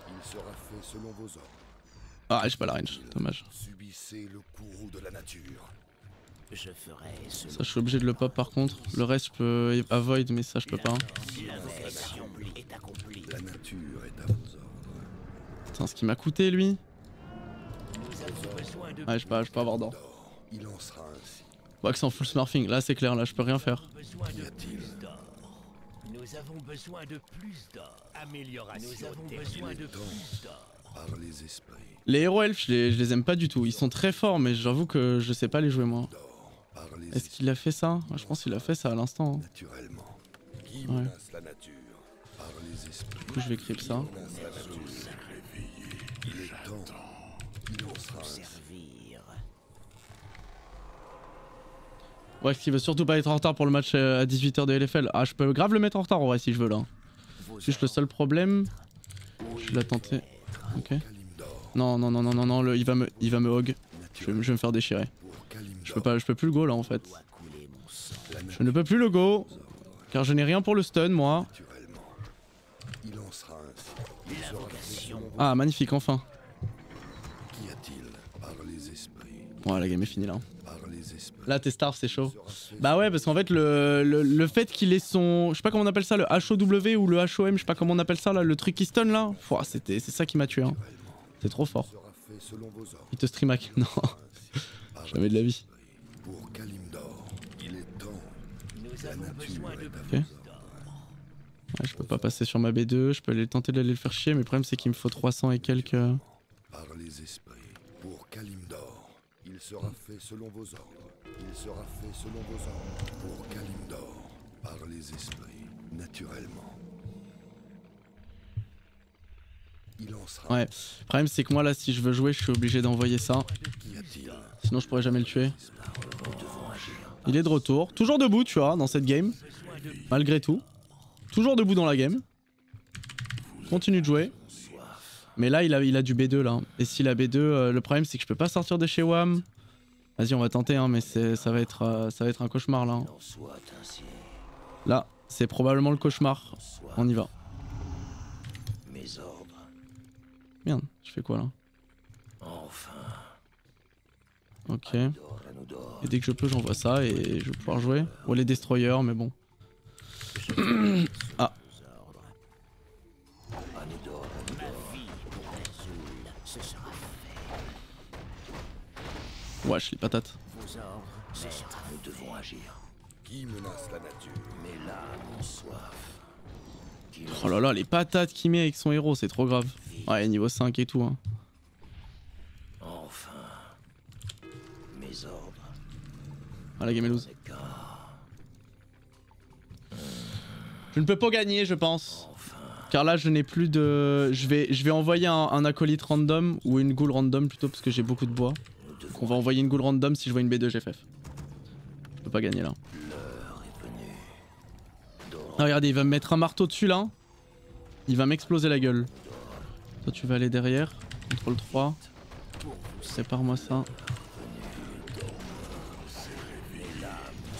Speaker 6: Il sera fait selon vos ordres.
Speaker 1: Ah j'ai pas la range, dommage.
Speaker 6: Subissez le courroux de la nature.
Speaker 5: Je ferai selon
Speaker 1: Ça je suis obligé de le pop par contre. Le reste je peux avoid mais ça je peux pas.
Speaker 5: l'invocation est accomplie.
Speaker 6: La nature est à vos ordres.
Speaker 1: Putain ce qui m'a coûté lui.
Speaker 5: Nous avons besoin de
Speaker 1: Ouais je peux avoir d'or.
Speaker 6: Il en sera ainsi.
Speaker 1: Bon accent full smurfing, là c'est clair, là je peux rien faire.
Speaker 5: besoin de plus d'or. Nous avons besoin de plus d'or. Amélioration. Nous avons besoin de plus d'or.
Speaker 6: Par les esprits.
Speaker 1: Les héros elfes je les aime pas du tout, ils sont très forts mais j'avoue que je sais pas les jouer moi.
Speaker 6: Par les
Speaker 1: Est-ce qu'il a fait ça? Moi, je pense qu'il a fait ça à l'instant. Hein.
Speaker 6: naturellement. Qui
Speaker 1: Ouais.
Speaker 6: menace la nature? Par les esprits.
Speaker 1: Du coup je vais creep ça.
Speaker 6: Menace la nature. Il est temps. Il en sera ainsi.
Speaker 5: Servir.
Speaker 1: Ouais, ce qui veut surtout pas être en retard pour le match à 18h de LFL. Ah je peux grave le mettre en retard en vrai si je veux là. Juste le seul problème. Je l'ai tenté. Ok.
Speaker 6: Kalimdor.
Speaker 1: Non, il va me hog. Je vais me faire déchirer.
Speaker 6: Pour Kalimdor.
Speaker 1: Je peux plus le go là en fait.
Speaker 5: Doit couler mon sang.
Speaker 6: La
Speaker 1: Je ne peux plus le go. Car je n'ai rien pour le stun moi.
Speaker 6: naturellement. Il en sera ainsi. Il sera fait selon vos...
Speaker 1: Ah magnifique enfin.
Speaker 6: Qu'y a-t-il? Par les esprits.
Speaker 1: Bon la game est finie là.
Speaker 6: Par les esprits.
Speaker 1: Là t'es starve c'est chaud.
Speaker 6: Sera fait
Speaker 1: Bah ouais parce qu'en fait le fait qu'il ait son... Je sais pas comment on appelle ça, le HOW ou le HOM, je sais pas comment on appelle ça là, le truc qui stun là. Pouah, c'est ça qui m'a tué hein. C'est trop fort.
Speaker 6: sera fait selon vos ordres.
Speaker 1: Il te stream hack. Non,
Speaker 6: Par
Speaker 1: jamais de la vie.
Speaker 6: Pour Kalimdor. Il est temps.
Speaker 5: Nous
Speaker 6: La
Speaker 5: avons besoin
Speaker 6: nature
Speaker 5: de
Speaker 6: est à
Speaker 1: Ok.
Speaker 6: vos ordres.
Speaker 1: Ouais, je peux pas passer sur ma B2, je peux aller tenter d'aller le faire chier, mais le problème c'est qu'il me faut 300 et quelques...
Speaker 6: Par les esprits. Pour Kalimdor. Il sera fait selon vos ordres. Il sera fait selon vos ordres. Pour Kalimdor. Par les esprits. Naturellement. Il en sera.
Speaker 1: Ouais, le problème c'est que moi là si je veux jouer je suis obligé d'envoyer ça.
Speaker 6: Qu'y a-t-il?
Speaker 1: Sinon je pourrais jamais le tuer. Il est de retour. Toujours debout, tu vois, dans cette game. Malgré tout. Toujours debout dans la game. Continue de jouer. Mais là, il a du B2 là. Et s'il a B2, le problème c'est que je peux pas sortir de chez WAM. Vas-y, on va tenter, hein, mais ça va être un cauchemar là. Là, c'est probablement le cauchemar. On y va. Merde, je fais quoi là? Ok. Et dès que je peux, j'envoie ça et je vais pouvoir jouer. Bon, les destroyers, mais bon. Ah. Wesh, les patates.
Speaker 5: Nous devons agir.
Speaker 6: Qui menace la nature?
Speaker 5: Mais là, mon soif.
Speaker 1: Oh là là, les patates qu'il met avec son héros, c'est trop grave. Ouais, niveau 5 et tout. Hein.
Speaker 5: Enfin. Mes ordres.
Speaker 1: Ah, la game est loose. Je ne peux pas gagner, je pense. Car là, je n'ai plus de... Je vais envoyer un acolyte random, ou une ghoul random plutôt, parce que j'ai beaucoup de bois. Donc on va envoyer une ghoul random si je vois une B2 GFF. Je peux pas gagner là. Ah, regardez, il va me mettre un marteau dessus là. Il va m'exploser la gueule. Toi tu vas aller derrière. Contrôle 3. Sépare-moi ça.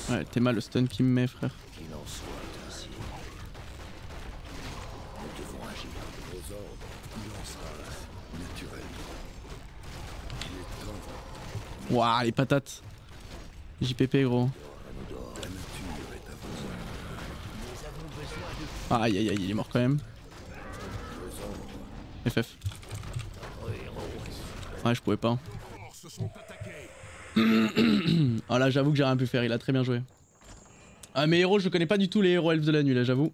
Speaker 1: Ouais, t'es mal le stun qu'il me met, frère. Waouh, les patates. JPP, gros. Ah, aïe aïe aïe, il est mort quand même. FF. Ouais, je pouvais pas. Ah là, j'avoue que j'ai rien pu faire, il a très bien joué. Ah, mes héros, je connais pas du tout les héros elfes de la nuit là, j'avoue.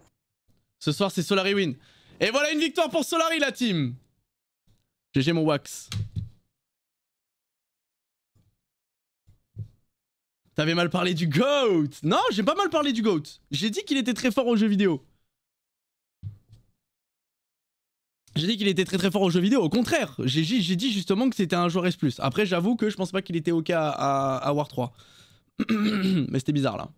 Speaker 1: Ce soir, c'est Solary win. Et voilà une victoire pour Solary, la team. GG mon wax. T'avais mal parlé du GOAT. Non, j'ai pas mal parlé du GOAT. J'ai dit qu'il était très fort aux jeux vidéo. J'ai dit qu'il était très fort aux jeux vidéo. Au contraire, j'ai dit justement que c'était un joueur S+. Après, j'avoue que je pense pas qu'il était OK à War 3. Mais c'était bizarre là.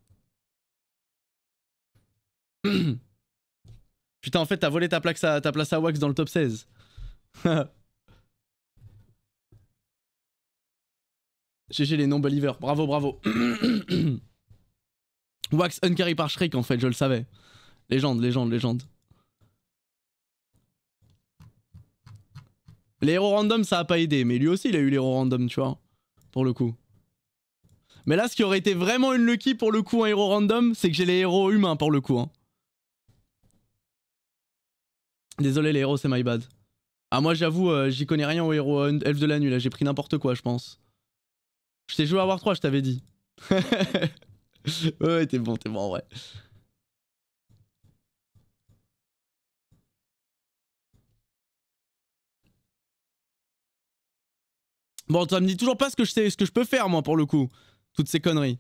Speaker 1: Putain, en fait, t'as volé ta place à Wax dans le top 16. GG les non-believers. Bravo, bravo. Wax uncarry par Shrek, en fait, je le savais. Légende, légende, légende. Les héros random, ça a pas aidé, mais lui aussi, il a eu les héros random, tu vois. Pour le coup. Mais là, ce qui aurait été vraiment une lucky pour le coup, un héros random, c'est que j'ai les héros humains pour le coup. Hein. Désolé, les héros, c'est my bad. Ah, moi, j'avoue, j'y connais rien aux héros elfes de la nuit, là. J'ai pris n'importe quoi, je pense. Je t'ai joué à War 3, je t'avais dit. Ouais, t'es bon en vrai. Bon, ça me dit toujours pas ce que je peux faire, moi, pour le coup. Toutes ces conneries.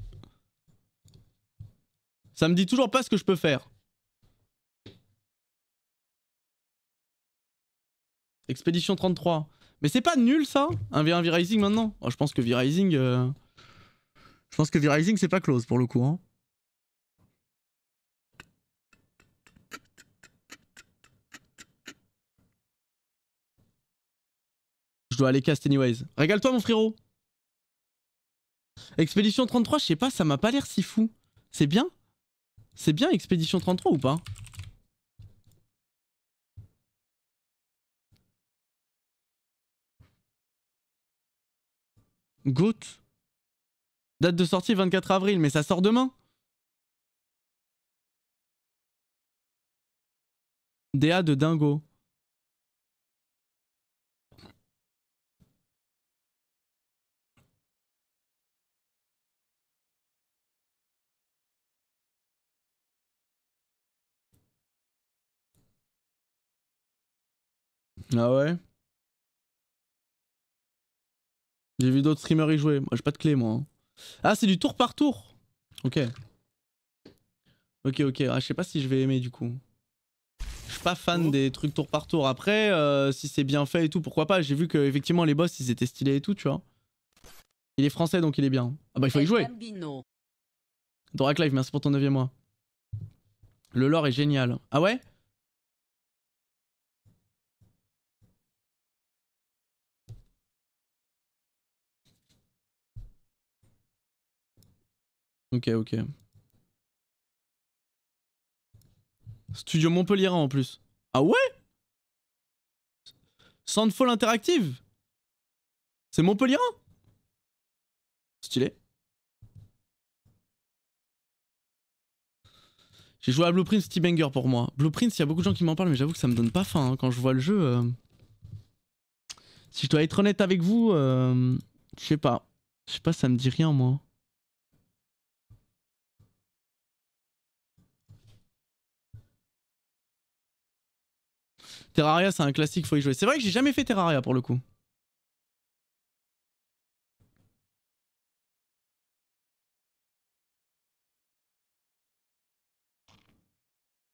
Speaker 1: Ça me dit toujours pas ce que je peux faire. Expédition 33. Mais c'est pas nul, ça? Un V1 V-Rising maintenant? Oh, je pense que V-Rising... Je pense que V-Rising, c'est pas close, pour le coup. Hein. Je dois aller cast anyways. Régale-toi mon frérot. Expédition 33, je sais pas, ça m'a pas l'air si fou. C'est bien? C'est bien Expédition 33 ou pas? Goat. Date de sortie 24 avril, mais ça sort demain. DA de dingo. Ah ouais? J'ai vu d'autres streamers y jouer. Moi j'ai pas de clé moi. Hein. Ah c'est du tour par tour. Ok. Ok ok. Ah, je sais pas si je vais aimer du coup. Je suis pas fan des trucs tour par tour. Après si c'est bien fait et tout pourquoi pas. J'ai vu que effectivement les boss ils étaient stylés et tout tu vois. Il est français donc il est bien. Ah bah il faut y jouer. Dorak Live, merci pour ton 9e mois. Le lore est génial. Ah ouais? Ok, ok. Studio Montpellier en plus. Ah ouais? Soundfall Interactive? C'est Montpellier? Stylé. J'ai joué à Blueprint, City Banger pour moi. Blueprint, il y a beaucoup de gens qui m'en parlent, mais j'avoue que ça me donne pas faim hein, quand je vois le jeu. Si je dois être honnête avec vous, je sais pas. Je sais pas, ça me dit rien moi. Terraria, c'est un classique, faut y jouer. C'est vrai que j'ai jamais fait Terraria pour le coup.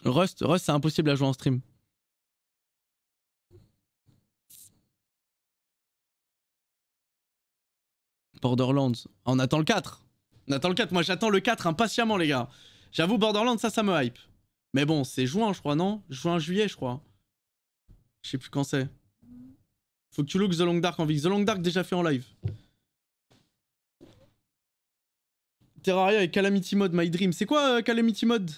Speaker 1: Rust, c'est impossible à jouer en stream. Borderlands. On attend le 4. On attend le 4. Moi, j'attends le 4 impatiemment, les gars. J'avoue, Borderlands, ça me hype. Mais bon, c'est juin, je crois, non? Juin, juillet, je crois. Je sais plus quand c'est. Faut que tu look The Long Dark en VX. The Long Dark, déjà fait en live. Terraria et Calamity Mode, My Dream. C'est quoi Calamity Mode?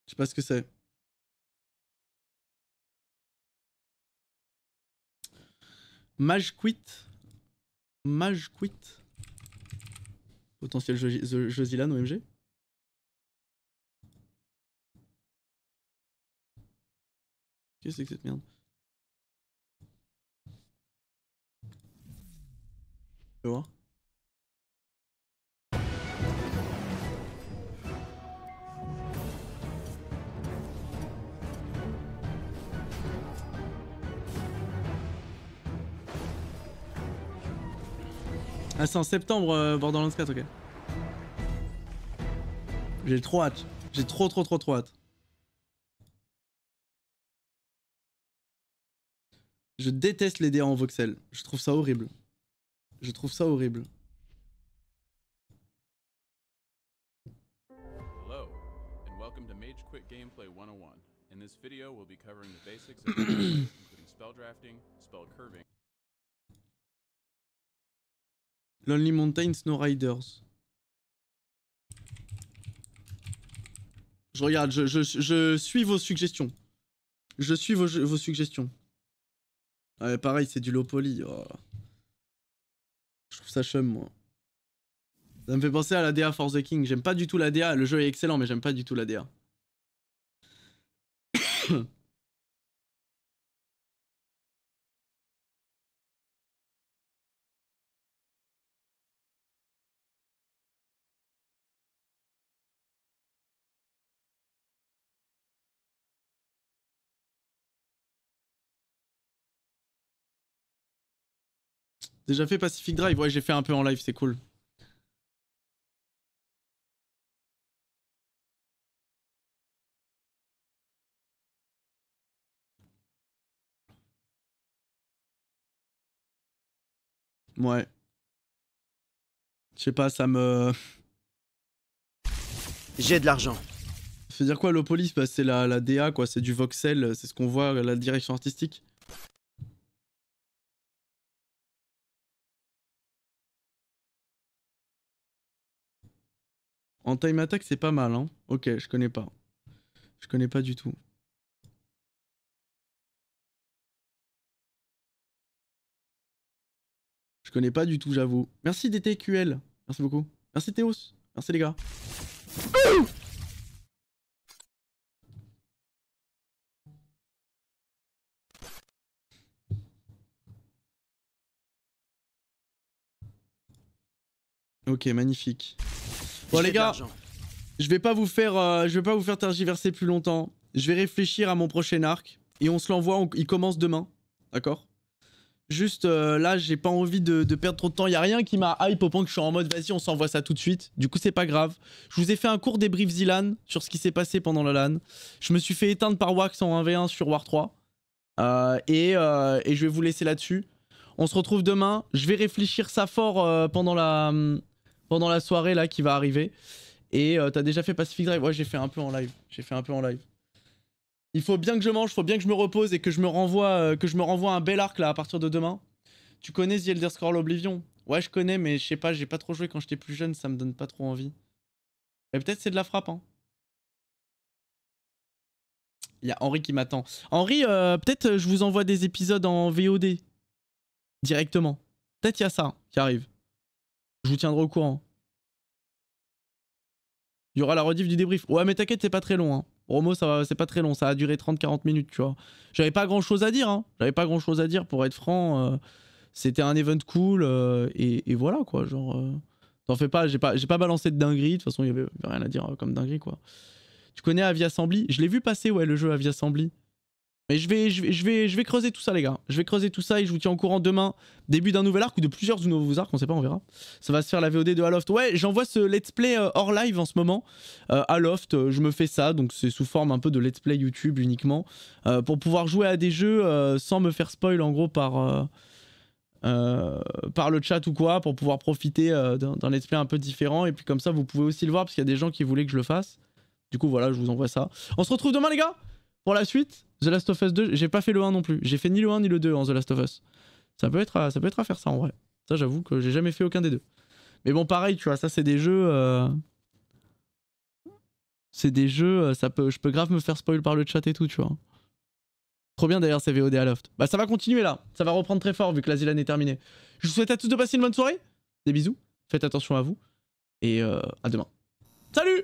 Speaker 1: Je sais pas ce que c'est. Mage Quit. Mage Quit. Potentiel jeu Zilan OMG. Qu'est-ce que c'est que cette merde? Je vais voir. Ah c'est en septembre Borderlands 4, ok. J'ai trop hâte. J'ai trop hâte. Je déteste les DA en voxel. Je trouve ça horrible. Je trouve ça horrible.
Speaker 7: Hello, and welcome to Mage Quick Gameplay 101. In this video, we'll be covering the basics of gameplay, including spell drafting, spell curving.
Speaker 1: Lonely Mountain Snow Riders. Je regarde, je suis vos suggestions. Je suis vos suggestions. Ouais, pareil, c'est du low poly. Oh. Je trouve ça chum, moi. Ça me fait penser à la DA Force the King. J'aime pas du tout la DA. Le jeu est excellent, mais j'aime pas du tout la DA. Déjà fait Pacific Drive, ouais j'ai fait un peu en live, c'est cool. Ouais. Je sais pas, ça me...
Speaker 2: J'ai de l'argent.
Speaker 1: Ça veut dire quoi low poly? Bah, c'est la DA quoi, c'est du voxel, c'est ce qu'on voit, la direction artistique. En time attack c'est pas mal hein. Ok, je connais pas. Je connais pas du tout. Je connais pas du tout j'avoue. Merci DTQL. Merci beaucoup. Merci Théos. Merci les gars. Ok, magnifique. Bon les gars, je vais pas vous faire tergiverser plus longtemps. Je vais réfléchir à mon prochain arc et on se l'envoie, il commence demain, d'accord? Juste là, j'ai pas envie de perdre trop de temps. Y a rien qui m'a hype au point que je suis en mode vas-y, on s'envoie ça tout de suite. Du coup, c'est pas grave. Je vous ai fait un court débrief Zilan sur ce qui s'est passé pendant la LAN. Je me suis fait éteindre par Wax en 1v1 sur War 3. Et je vais vous laisser là-dessus. On se retrouve demain. Je vais réfléchir ça fort pendant la soirée là qui va arriver. Et t'as déjà fait Pacific Drive? Ouais, j'ai fait un peu en live. Il faut bien que je mange, il faut bien que je me repose et que je me renvoie un bel arc là à partir de demain. Tu connais The Elder Scrolls Oblivion? Ouais, je connais, mais je sais pas, j'ai pas trop joué quand j'étais plus jeune, ça me donne pas trop envie. Mais peut-être c'est de la frappe, hein. Il y a Henri qui m'attend. Henri, peut-être je vous envoie des épisodes en VOD. Directement. Peut-être il y a ça qui arrive. Je vous tiendrai au courant. Il y aura la rediff du débrief. Ouais, mais t'inquiète, c'est pas très long, hein. Romo, c'est pas très long, ça a duré 30-40 minutes, tu vois. J'avais pas grand chose à dire, hein. J'avais pas grand chose à dire, pour être franc. C'était un event cool, et voilà, quoi. Genre, t'en fais pas, j'ai pas balancé de dinguerie. De toute façon, il y avait rien à dire comme dinguerie, quoi. Tu connais Avi Assembly? Je l'ai vu passer, ouais, le jeu Avi Assembly. Mais je vais creuser tout ça, les gars. Je vais creuser tout ça et je vous tiens au courant demain. Début d'un nouvel arc ou de plusieurs nouveaux arcs, on sait pas, on verra. Ça va se faire la VOD de Aloft. Ouais, j'envoie ce let's play hors live en ce moment. Aloft, je me fais ça, donc c'est sous forme un peu de let's play YouTube uniquement. Pour pouvoir jouer à des jeux sans me faire spoil en gros par le chat ou quoi. Pour pouvoir profiter d'un let's play un peu différent. Et puis comme ça, vous pouvez aussi le voir parce qu'il y a des gens qui voulaient que je le fasse. Du coup, voilà, je vous envoie ça. On se retrouve demain, les gars, pour la suite. The Last of Us 2, j'ai pas fait le 1 non plus. J'ai fait ni le 1 ni le 2 en The Last of Us. Ça peut être à faire ça en vrai. Ça, j'avoue que j'ai jamais fait aucun des deux. Mais bon, pareil, tu vois, ça c'est des jeux. C'est des jeux, je peux grave me faire spoil par le chat et tout, tu vois. Trop bien d'ailleurs ces VOD à Loft. Bah ça va continuer là. Ça va reprendre très fort vu que la Zilane est terminée. Je vous souhaite à tous de passer une bonne soirée. Des bisous. Faites attention à vous. Et à demain. Salut!